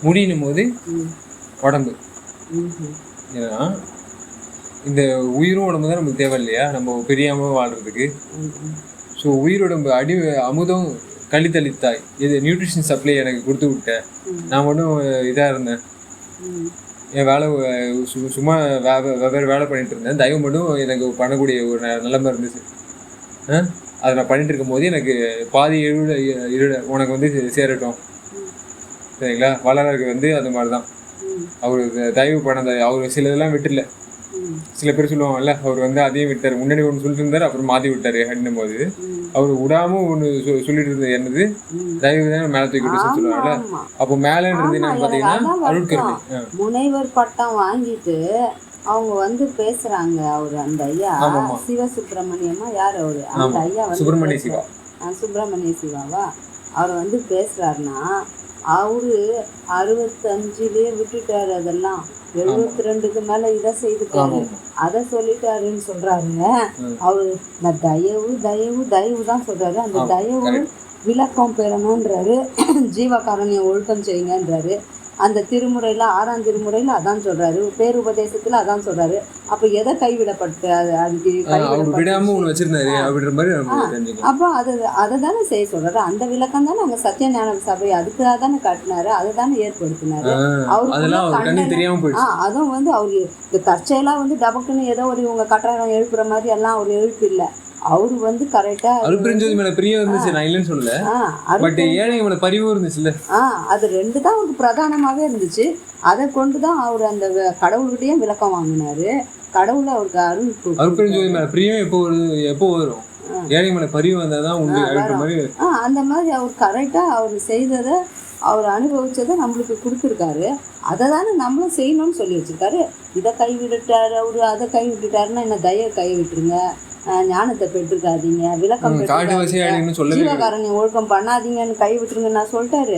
முடின்னும் போது உடம்பு. ஏன்னா இந்த உயிரும் உடம்பு தான் நமக்கு தேவை இல்லையா, நம்ம பிரியாமல் வாழ்கிறதுக்கு. ஸோ உயிரோடம்பு அடி அமுதம் கழித்தளித்தாய், இது நியூட்ரிஷன் சப்ளை எனக்கு கொடுத்து விட்ட. நான் மட்டும் இதாக இருந்தேன், என் வேலை சும்மா வெவ்வேறு வேலை பண்ணிட்டு இருந்தேன். தயவு மட்டும் எனக்கு பண்ணக்கூடிய ஒரு நிலைமை இருந்துச்சு. அதை நான் பண்ணிட்டு இருக்கும் போது எனக்கு பாதி இருட உனக்கு வந்து சேரட்டும். சரிங்களா? வளரருக்கு வந்து அது மாதிரி தான் அவர் தயவு பண்ண. அவர் சில இதெல்லாம் விட்டுல, சில பேர் சொல்லுவாங்கல்ல அவர் வந்து அதையும் விட்டார். முன்னாடி ஒன்று சொல்லிட்டு இருந்தார், அப்புறம் மாற்றி விட்டார் அப்படின்னும் போது அவர் விடாமல் ஒன்று சொல்லிட்டு இருந்தது என்னது, தயவு தான் மேலே தூக்கிட்டு சொல்லுவாங்கல்ல. அப்போ மேலேன்றது என்னன்னு பார்த்தீங்கன்னா அருட்கருணை. முனைவர் பட்டம் வாங்கிட்டு அவங்க வந்து பேசுறாங்க. அவரு அந்த ஐயா சிவசுப்பிரமணியமா யார் அவரு, அந்த ஐயா வந்து சுப்பிரமணிய சிவாவா, அவர் வந்து பேசுறாருன்னா அவரு 65லயே விட்டுட்டாரு. அதெல்லாம் 72க்கு மேல இதை செய்துட்டாரு, அதை சொல்லிட்டாருன்னு சொல்றாருங்க. அவரு நான் தயவு தயவு தயவு தான் சொல்றாரு. அந்த தயவு விளக்கம் பெறணுன்றாரு. ஜீவகாரண்யம் ஒழுக்கம் செய்யுங்கன்றாரு. அந்த திருமுறையில் 6ஆம் திருமுறையில் அதான் சொல்றாரு, பேருபதேசத்தில் அதான் சொல்றாரு. அப்போ எதை கைவிடப்பட்டு அதுக்கு அப்போ அதை தானே செய்ய சொல்றாரு. அந்த விளக்கம் தானே அங்கே சத்யஞான சபை அதுக்காக தானே காட்டினாரு, அதை தானே ஏற்படுத்தினாரு. அவருக்கு அதுவும் வந்து அவரு இந்த தற்செயலாக வந்து டபக்குன்னு ஏதோ ஒரு இவங்க கட்டடம் எழுப்புற மாதிரி எல்லாம் அவர் எழுப்பு இல்லை. அவரு வந்து கரெக்டா அருட்பெருஞ்சோதி மேல பிரியம் இருந்துச்சு, நான் இல்லைன்னு சொல்லல. பட் ஏழைங்க மேல பரிவும் இருந்துச்சுல்ல. அது ரெண்டு தான் அவருக்கு பிரதானமாவே இருந்துச்சு. அதை கொண்டுதான் அவர் அந்த கடவுள்கிட்டயே விளக்கம் வாங்கினாரு. கடவுளை அவருக்கு அருட்பெருஞ்சோதி மேல பிரியம் எப்போ வரும், ஏழைங்க மேல பரிவு வந்தாதான் உண்டு மாதிரி. அந்த மாதிரி அவர் கரெக்டா அவர் செய்ததை அவர் அனுபவிச்சதை நம்மளுக்கு கொடுத்துருக்காரு. அதை தானே நம்மளும் செய்யணும்னு சொல்லி வச்சிருக்காரு. இதை கைவிட்டுட்டாரு அவரு, அதை கைவிட்டுட்டாருன்னா என்ன, தய கைவிட்டுருங்க, ஞானத்தை பெற்றுக்காதீங்க, விளக்கம் ஜீவகாரண்யம் ஒழுக்கம் பண்ணாதீங்கன்னு கை விட்டுருங்க நான் சொல்லிட்டாரு.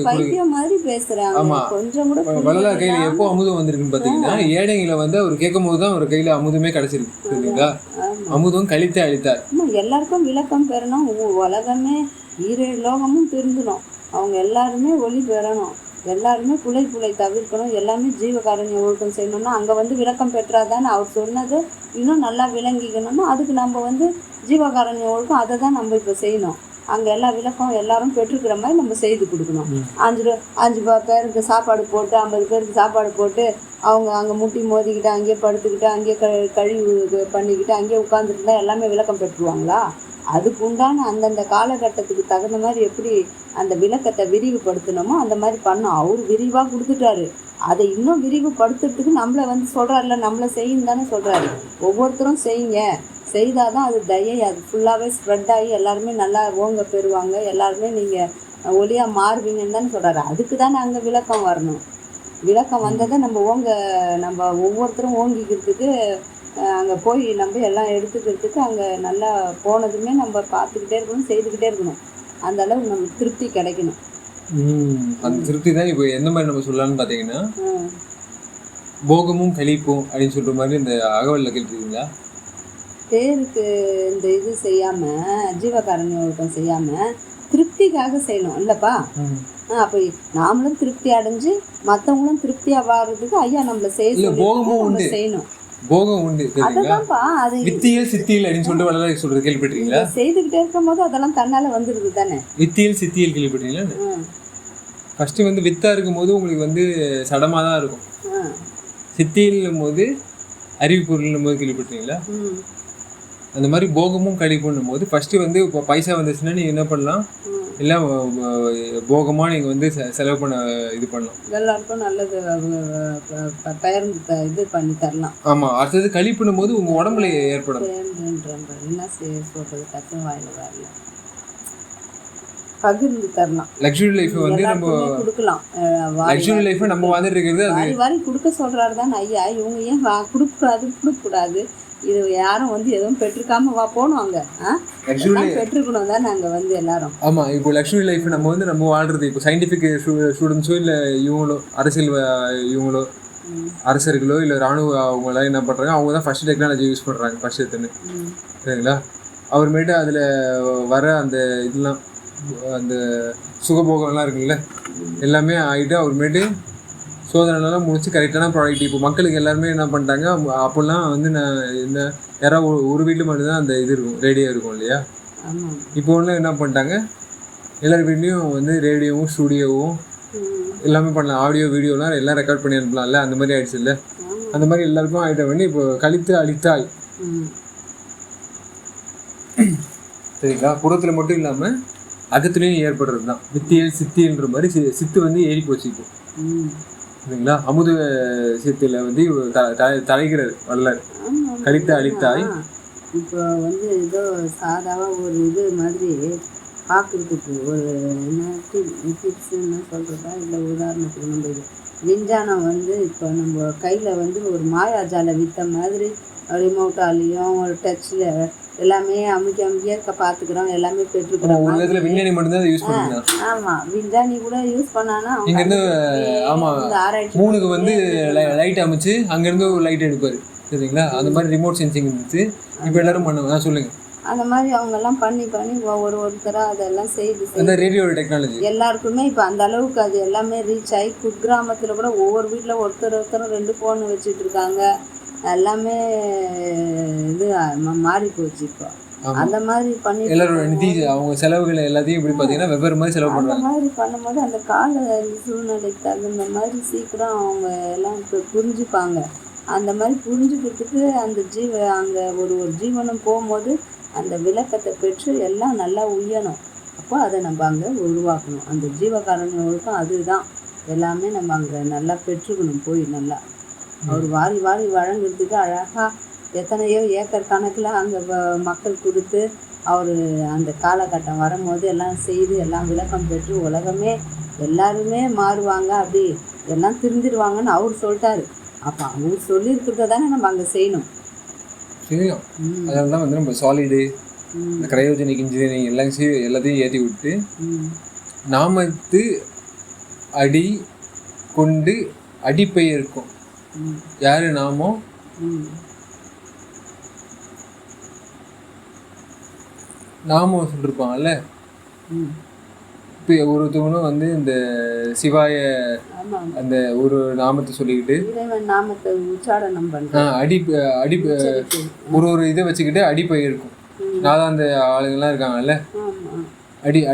பைத்தியம் மாதிரி பேசுறாங்க. கொஞ்சம் கூட வள்ளலார் கையில எப்போ அமுதம் வந்திருக்குன்னு பாத்தீங்கன்னா ஏழைங்களை வந்து அவர் கேட்கும் போதுதான் அவர் கையில அமுதமே கிடைச்சிருக்கு. சரிங்களா? அமுதம் கழித்து அழித்தார். எல்லாருக்கும் விளக்கம் பெறணும், உலகமே 7 லோகமும் திருந்தணும், அவங்க எல்லாருமே ஒளி பெறணும், எல்லாருமே புலை தவிர்க்கணும், எல்லாமே ஜீவகாரண்ய ஒழுக்கம் செய்யணும்னா அங்கே வந்து விளக்கம் பெற்றாதானே அவர் சொன்னது இன்னும் நல்லா விளங்கிக்கணும்னா அதுக்கு நம்ம வந்து ஜீவகாரண்ய ஒழுக்கம் அதை தான் நம்ம இப்போ செய்யணும். அங்கே எல்லா விளக்கம் எல்லாரும் பெற்றுக்கிற மாதிரி நம்ம செய்து கொடுக்கணும். 5 பேருக்கு சாப்பாடு போட்டு 50 பேருக்கு சாப்பாடு போட்டு அவங்க அங்கே முட்டி மோதிக்கிட்டு அங்கேயே படுத்துக்கிட்டு அங்கேயே கழிவு பண்ணிக்கிட்டு அங்கேயே உட்காந்துட்டு எல்லாமே விளக்கம் பெற்றுருவாங்களா? அதுக்கு உண்டான அந்தந்த காலகட்டத்துக்கு தகுந்த மாதிரி எப்படி அந்த விளக்கத்தை விரிவுபடுத்தணுமோ அந்த மாதிரி பண்ணோம். அவர் விரிவாக கொடுத்துட்டாரு. அதை இன்னும் விரிவுபடுத்துறதுக்கு நம்மளை வந்து சொல்கிறாருல, நம்மளை செய்யுன்னு தானே சொல்கிறாரு. ஒவ்வொருத்தரும் செய்யுங்க, செய்தால் தான் அது தயை அது ஃபுல்லாகவே ஸ்ப்ரெட் ஆகி எல்லாருமே நல்லா ஓங்க பெறுவாங்க. எல்லாருமே நீங்கள் ஒளியாக மாறுவீங்கன்னு தானே சொல்கிறாரு. அதுக்கு தானே அங்கே விளக்கம் வரணும். விளக்கம் வந்ததை நம்ம ஒவ்வொருத்தரும் ஓங்கிக்கிறதுக்கு அங்கே போய் நம்ம எல்லாம் எடுத்துக்கிறதுக்கு அங்கே நல்லா போனதுமே நம்ம பார்த்துக்கிட்டே இருக்கணும், செய்துக்கிட்டே இருக்கணும். அந்த அளவு நமக்கு திருப்தி கிடைக்கணும். அந்த திருப்தி தான் இப்போ எந்த மாதிரி நம்ம சொல்லலாம்னு பார்த்தீங்கன்னா, போகமும் கழிப்பும் அப்படின்னு சொல்கிற மாதிரி இந்த அகவலில் கேட்டுருக்கீங்களா? பேருக்கு இந்த இது செய்யாமல், ஜீவகாருண்ய ஒழுக்கம் செய்யாமல் திருப்திக்காக செய்யணும் இல்லைப்பா? அப்போ நாமளும் திருப்தி அடைஞ்சு மற்றவங்களும் திருப்தியாக வாடுறதுக்கு ஐயா நம்மளை செய்யணும். போகம் உண்டு. அதுதான்ப்பா, அது வித்தியல் சித்தியல் அப்படின்னு சொல்லிட்டு வள்ளலார் சொல்றது கேள்விப்பட்டிருக்கீங்களா? செய்துக்கிட்டே இருக்கும் போது அதெல்லாம் தன்னால வந்துருது தானே. வித்தியல் சித்தியல் கேள்விப்பட்டிருக்கீங்களா? ஃபர்ஸ்ட் வந்து வித்தா இருக்கும் போது உங்களுக்கு வந்து சடமா தான் இருக்கும். சித்தியல்னும் போது அறிவு பொருள்னும் போது கேள்விப்பட்டிருக்கீங்களா? அந்த மாதிரி போகமும் கழிப்புன்னும் போது ஃபர்ஸ்ட் வந்து இப்போ பைசா வந்துச்சுன்னா நீங்க என்ன பண்ணலாம், எல்லாம் போகமா நீங்க வந்து செலவு பண்ண இது பண்ணலாம். எல்லாருக்கும் நல்லது பயிர்ந்து இது பண்ணி தரலாம். ஆமா. அடுத்தது கழிப்புன்னும் போது உங்க உடம்புல ஏற்படும். என்ன சொல்றது, டக்குனு வாயில வரல. பகிர்ந்து தரலாம். லக்ஸுரி லைஃப் வந்து நம்ம கொடுக்கலாம். லக்ஸுரி லைஃப் நம்ம வந்துட்டு இருக்கிறது அது வாரி கொடுக்க சொல்றாரு தான் ஐயா. இவங்க ஏன் கொடுக்கக்கூடாது. இது யாரும் வந்து எதுவும் பெற்றுக்காம போனோம் அங்கே பெற்றுக்கணும் தான் நாங்கள் வந்து எல்லாரும். ஆமாம். இப்போ லக்ஸுரி லைஃப் நம்ம வந்து நம்ம வாழ்றது இப்போ சயின்டிஃபிக் ஸ்டூடெண்ட்ஸோ இல்லை இவங்களோ இவங்களோ அரசர்களோ இல்லை இராணுவ அவங்களாம் என்ன பண்ணுறாங்க, அவங்க தான் ஃபர்ஸ்ட் டெக்னாலஜி யூஸ் பண்ணுறாங்க ஃபர்ஸ்ட் எடுத்துன்னு. சரிங்களா? அப்புறமேட்டு அதில் வர அந்த இதெல்லாம் அந்த சுகபோகம்லாம் இருக்குல்ல, எல்லாமே ஆகிட்டு அப்புறமேட்டு சோதனைலாம் முடிச்சு கரெக்டான ப்ராடக்ட் இப்போ மக்களுக்கு எல்லாருமே என்ன பண்ணிட்டாங்க. அப்போல்லாம் வந்து நான் என்ன யாராவது ஒரு வீட்டில் மட்டும்தான் அந்த இது இருக்கும், ரேடியோ இருக்கும் இல்லையா? இப்போ ஒன்று என்ன பண்ணிட்டாங்க, எல்லார் வீட்லேயும் வந்து ரேடியோவும் ஸ்டூடியோவும் எல்லாமே பண்ணலாம். ஆடியோ வீடியோலாம் எல்லாம் ரெக்கார்ட் பண்ணி அனுப்பலாம்ல, அந்த மாதிரி ஆயிடுச்சு இல்லை? அந்த மாதிரி எல்லாருக்கும் ஆகிட்ட வேண்டி இப்போ கழித்து அழித்தாய். சரிங்களா? புறத்தில் மட்டும் இல்லாமல் அகத்துலேயும் ஏற்படுறது தான் வித்தியல் சித்தின்ற மாதிரி. சித்து வந்து ஏறி போச்சு இப்போ. சரிங்களா? அமுத சித்தியில் வந்து தலைகிறார் வள்ளலார். கழித்து அழித்தாய். இப்போ வந்து ஏதோ சாதாவாக ஒரு இது மாதிரி பார்க்குறதுக்கு ஒரு என்ன டிப்ஸ்ன்னு சொல்கிறதா இல்லை உதாரணத்துக்கு நம்ம இது விஞ்ஞானம் வந்து இப்போ நம்ம கையில் வந்து ஒரு மாயாஜால வித்த மாதிரி ரிமோட்டாலையும் ஒரு டச்சில் எல்லாமே அமுக்கிய பார்த்துக்கிறோம், எல்லாமே பெற்றுக்கிறோம். விஞ்ஞானி மட்டும்தான் யூஸ் பண்ணுறாங்க. ஆமாம், விஞ்ஞானி கூட யூஸ் பண்ணானா இங்கேருந்து ஆமாம் மூணுக்கு வந்து லைட் அமைச்சு அங்கேருந்து ஒரு லைட் எடுப்பார். சரிங்களா? அந்த மாதிரி ரிமோட் சென்சிங் இருந்துச்சு. இப்போ எல்லாரும் பண்ணுவாங்க. சொல்லுங்கள். அந்த மாதிரி அவங்கெல்லாம் பண்ணி ஒருத்தராக அதெல்லாம் செய்து அந்த ரேடியோ டெக்னாலஜி எல்லாருக்குமே இப்போ அந்த அளவுக்கு அது எல்லாமே ரீச் ஆகி குக்கிராமத்தில் கூட ஒவ்வொரு வீட்டில் ஒருத்தரும் 2 ஃபோன் வச்சுட்டு இருக்காங்க. எல்லாமே இது மாறி போச்சு இப்போ. அந்த மாதிரி பண்ணி எல்லாரும் அவங்க செலவுகளை எல்லாத்தையும் இப்படி பார்த்தீங்கன்னா வெவ்வேறு மாதிரி செலவு பண்ணுறாங்க. அந்த மாதிரி பண்ணும்போது அந்த கால சூழ்நிலைக்கு தகுந்த மாதிரி சீக்கிரம் அவங்க எல்லாம் இப்போ புரிஞ்சுப்பாங்க. அந்த மாதிரி புரிஞ்சுக்கிறதுக்கு அந்த அங்கே ஒரு ஜீவனம் போகும்போது அந்த விளக்கத்தை பெற்று எல்லாம் நல்லா உய்யணும். அப்போ அதை நம்ம அங்கே உருவாக்கணும். அந்த ஜீவகாருண்ய ஒழுக்கம் அதுதான். எல்லாமே நம்ம அங்கே நல்லா பெற்றுக்கணும். போய் நல்லா அவர் வாரி வழங்குறதுக்கு அழகாக எத்தனையோ ஏக்கர் கணக்கில் அங்கே மக்கள் கொடுத்து அவர் அந்த காலகட்டம் வரும்போது எல்லாம் செய்து எல்லாம் விளக்கம் பெற்று உலகமே எல்லாருமே மாறுவாங்க, அப்படி எல்லாம் திருந்திடுவாங்கன்னு அவர் சொல்லிட்டாரு. அப்போ அவர் சொல்லியிருக்கிறத தானே நம்ம அங்கே செய்யணும். அதனால தான் வந்து நம்ம சாலிடு இந்த கிரையோஜெனிக் இன்ஜினியரிங் எல்லாத்தையும் ஏற்றி விட்டு நாமத்து அடி கொண்டு அடிப்பை இருக்கும். யாரு நாமோ சொல்லிருப்பாங்கல்ல. இப்போ ஒருத்தவங்களும் வந்து இந்த சிவாய அந்த ஒரு நாமத்தை சொல்லிக்கிட்டு அடி ஒரு இதை வச்சுக்கிட்டு அடிப்பை இருக்கும். நாதாந்த ஆளுங்கள்லாம் இருக்காங்கல்ல,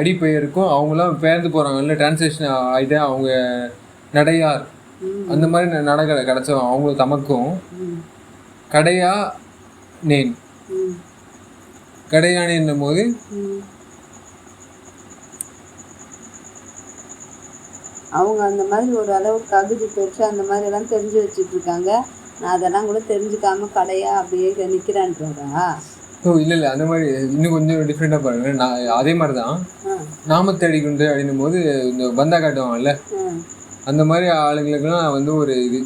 அடிப்பை இருக்கும். அவங்களாம் பேர்ந்து போகிறாங்கல்ல, டிரான்ஸ்லேஷன் ஆகிட்டு அவங்க நடையார் அந்த மாதிரி நடக்கலை கிடச்சோம். அவங்களுக்கு தமக்கும் கடையா நேன் போது அவங்க அந்த மாதிரி ஒரு அளவுக்கு தகுதி பெற்று அந்த மாதிரி எல்லாம் தெரிஞ்சு வச்சுட்டு இருக்காங்க. நான் அதெல்லாம் கூட தெரிஞ்சுக்காம கடையா அப்படியே நிற்கிறான்றா. ஓ இல்லை இல்லை அந்த மாதிரி இன்னும் கொஞ்சம் டிஃப்ரெண்ட்டாக பாருங்க. நான் அதே மாதிரி தான் ஆ நாமத்தடி குண்டு அப்படின்னும் போது இந்த பந்தா காட்டுவாங்கல்ல, ஆ அந்த மாதிரி ஆளுங்களுக்கெல்லாம் வந்து ஒரு இது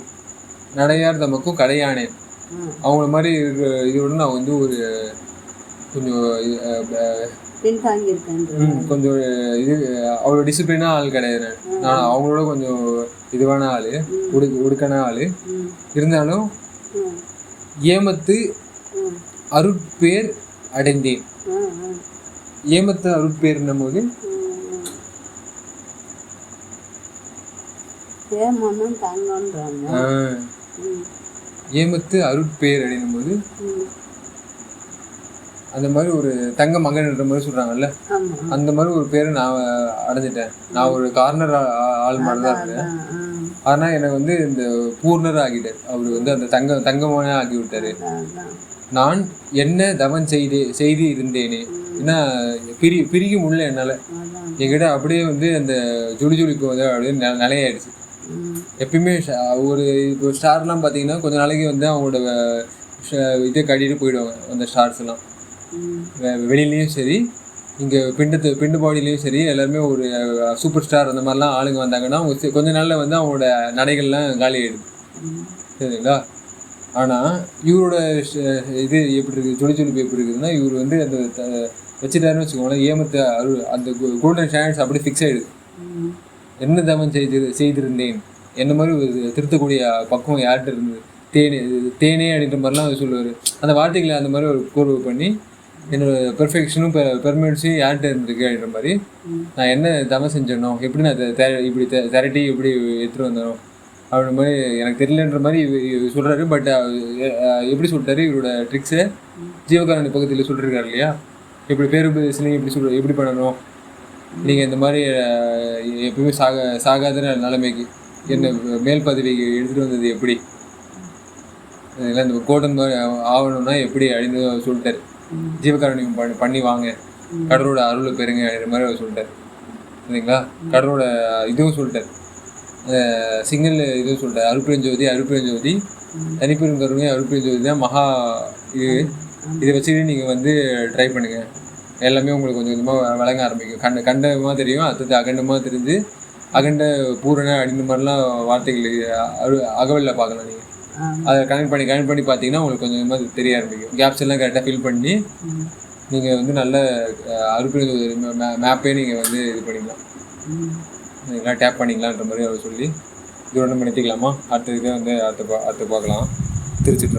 நடையார் தமக்கும் கடையானேன் ஆ அவங்கள மாதிரி இதோட நான் வந்து ஒரு கொஞ்சம் பின்தாங்கி இருக்கேன்ற கொஞ்சம் இது அவ்வளோ டிசிப்ளினாக ஆள் கிடையாது. நான் அவங்களோட கொஞ்சம் இதுவான ஆள், ஒடுக்கான ஆள் ம் இருந்தாலும் ம் ஏமத்து ம் அருட்பேர் அடைந்தேன். ஆ ஆ ஏமத்து அருட்பேர்னும் போது ஏமனும் தங்கன்றாங்க. ம் ஏமத்து அருட்பேர் அப்படின்னும் போது ம் அந்த மாதிரி ஒரு தங்க மகன்ன்ற மாதிரி சொல்கிறாங்கல்ல, ஆமாம். அந்த மாதிரி ஒரு பேரை நான் அடைஞ்சிட்டேன். நான் ஒரு கார்னர் ஆள் மாதிரி தான் இருந்தேன். அதான் ஆனால் எனக்கு வந்து இந்த பூர்ணர் ஆகிட்டார். அவர் வந்து அந்த தங்கமான ஆக்கி விட்டார். அதான் நான் என்ன தவன் செய்து இருந்தேனே, ஏன்னா பிரிக்க முடியல என்னால். அதான் என்கிட்ட அப்படியே வந்து அந்த ஜொலிக்கு வந்து அப்படியே நிலையாயிடுச்சு. ம் எப்பயுமே ஒரு இப்போ ஸ்டார்லாம் பார்த்தீங்கன்னா கொஞ்ச நாளைக்கு வந்து அவங்களோட இதை கட்டிட்டு போயிடுவாங்க. அந்த ஸ்டார்ஸ்லாம் ம் வெளியிலையும் சரி, இங்கே பிண்டு பாடியிலையும் சரி, எல்லாருமே ஒரு சூப்பர் ஸ்டார் அந்த மாதிரிலாம் ஆளுங்க வந்தாங்கன்னா அவங்க கொஞ்ச நாளில் வந்து அவங்களோட நடைகள்லாம் காலி ஆகிடுது. ம் சரிங்களா? ஆனால் இவரோட இது எப்படி இருக்குது, ஜொலிப்பு எப்படி இருக்குதுன்னா, இவர் வந்து அந்த வச்சுட்டாருன்னு வச்சுக்கோங்களேன், ஏமத்தை அந்த கோல்டன் ஸ்டாண்டர்ட்ஸ் அப்படியே ஃபிக்ஸ் ஆகிடுது. ம் என்ன தவன் செய்திருந்தேன் என்ன மாதிரி ஒரு திருத்தக்கூடிய பக்குவம் யார்கிட்ட இருந்தது, தேனே அப்படின்ற மாதிரிலாம் சொல்லுவார். அந்த வார்த்தைகளை அந்த மாதிரி ஒரு கோர்வு பண்ணி என்னோட பெர்ஃபெக்ஷனும் பெர்மனன்ஸும் யார்கிட்ட இருந்திருக்கு அப்படின்ற மாதிரி, நான் என்ன தவம் செஞ்சேனோ, எப்படி நான் இப்படி திரட்டி எப்படி எடுத்துகிட்டு வந்தனோ அப்படின்ற மாதிரி எனக்கு தெரியலன்ற மாதிரி சொல்கிறாரு. பட் எப்படி சொல்லிட்டாரு, இவரோட ட்ரிக்ஸை ஜீவகாரணி பக்கத்தில் சொல்லியிருக்காரு இல்லையா, எப்படி பேருபதேசனையும் எப்படி பண்ணணும், நீங்கள் இந்த மாதிரி எப்பவுமே சாகாத நிலைமைக்கு என்ன மேல் பதவிக்கு எடுத்துகிட்டு வந்தது எப்படி, இதெல்லாம் இந்த கோட்டன் மாதிரி ஆகணும்னா எப்படி அப்படின்னு சொல்லிட்டாரு. ஜீவகாரணியம் பண்ணி வாங்க, கடவுளோட அருளை பெறுங்க அப்படின்ற மாதிரி அவர் சொல்லிட்டார். சரிங்களா? கடவுளோட இதுவும் சொல்லிட்டார், சிங்கிள் இதுவும் சொல்லிட்டார். அருட்பெருஞ்சோதி தனிப்பெரும் கருணை அருட்பெருஞ்சோதி தான் மகா இது. இதை வச்சுக்கிட்டு நீங்கள் வந்து ட்ரை பண்ணுங்கள், எல்லாமே உங்களுக்கு கொஞ்சம் கொஞ்சமாக விளங்க ஆரம்பிக்கும். கண்டமாக தெரியும், அடுத்தது அகண்டமாக தெரிஞ்சு அகண்ட பூரண அப்படின்ற மாதிரிலாம் வார்த்தைகள் அகவலில் பார்க்கலாம். நீங்கள் அதை கனெக்ட் பண்ணி பார்த்தீங்கன்னா உங்களுக்கு கொஞ்சம் கொஞ்சமாக தெரிய ஆரம்பிக்கும். கேப்ஸ் எல்லாம் கரெக்டாக ஃபில் பண்ணி நீங்கள் வந்து நல்ல அருட்பெருஞ்சோதி மேப்பே நீங்கள் வந்து இது பண்ணிக்கலாம், நீங்களாம் டேப் பண்ணிக்கலான்ற மாதிரி அவர் சொல்லி இது ஒன்று நிறுத்திக்கலாமா? அடுத்ததுக்கு வந்து அடுத்து பார்க்கலாம். திருச்சிட்டு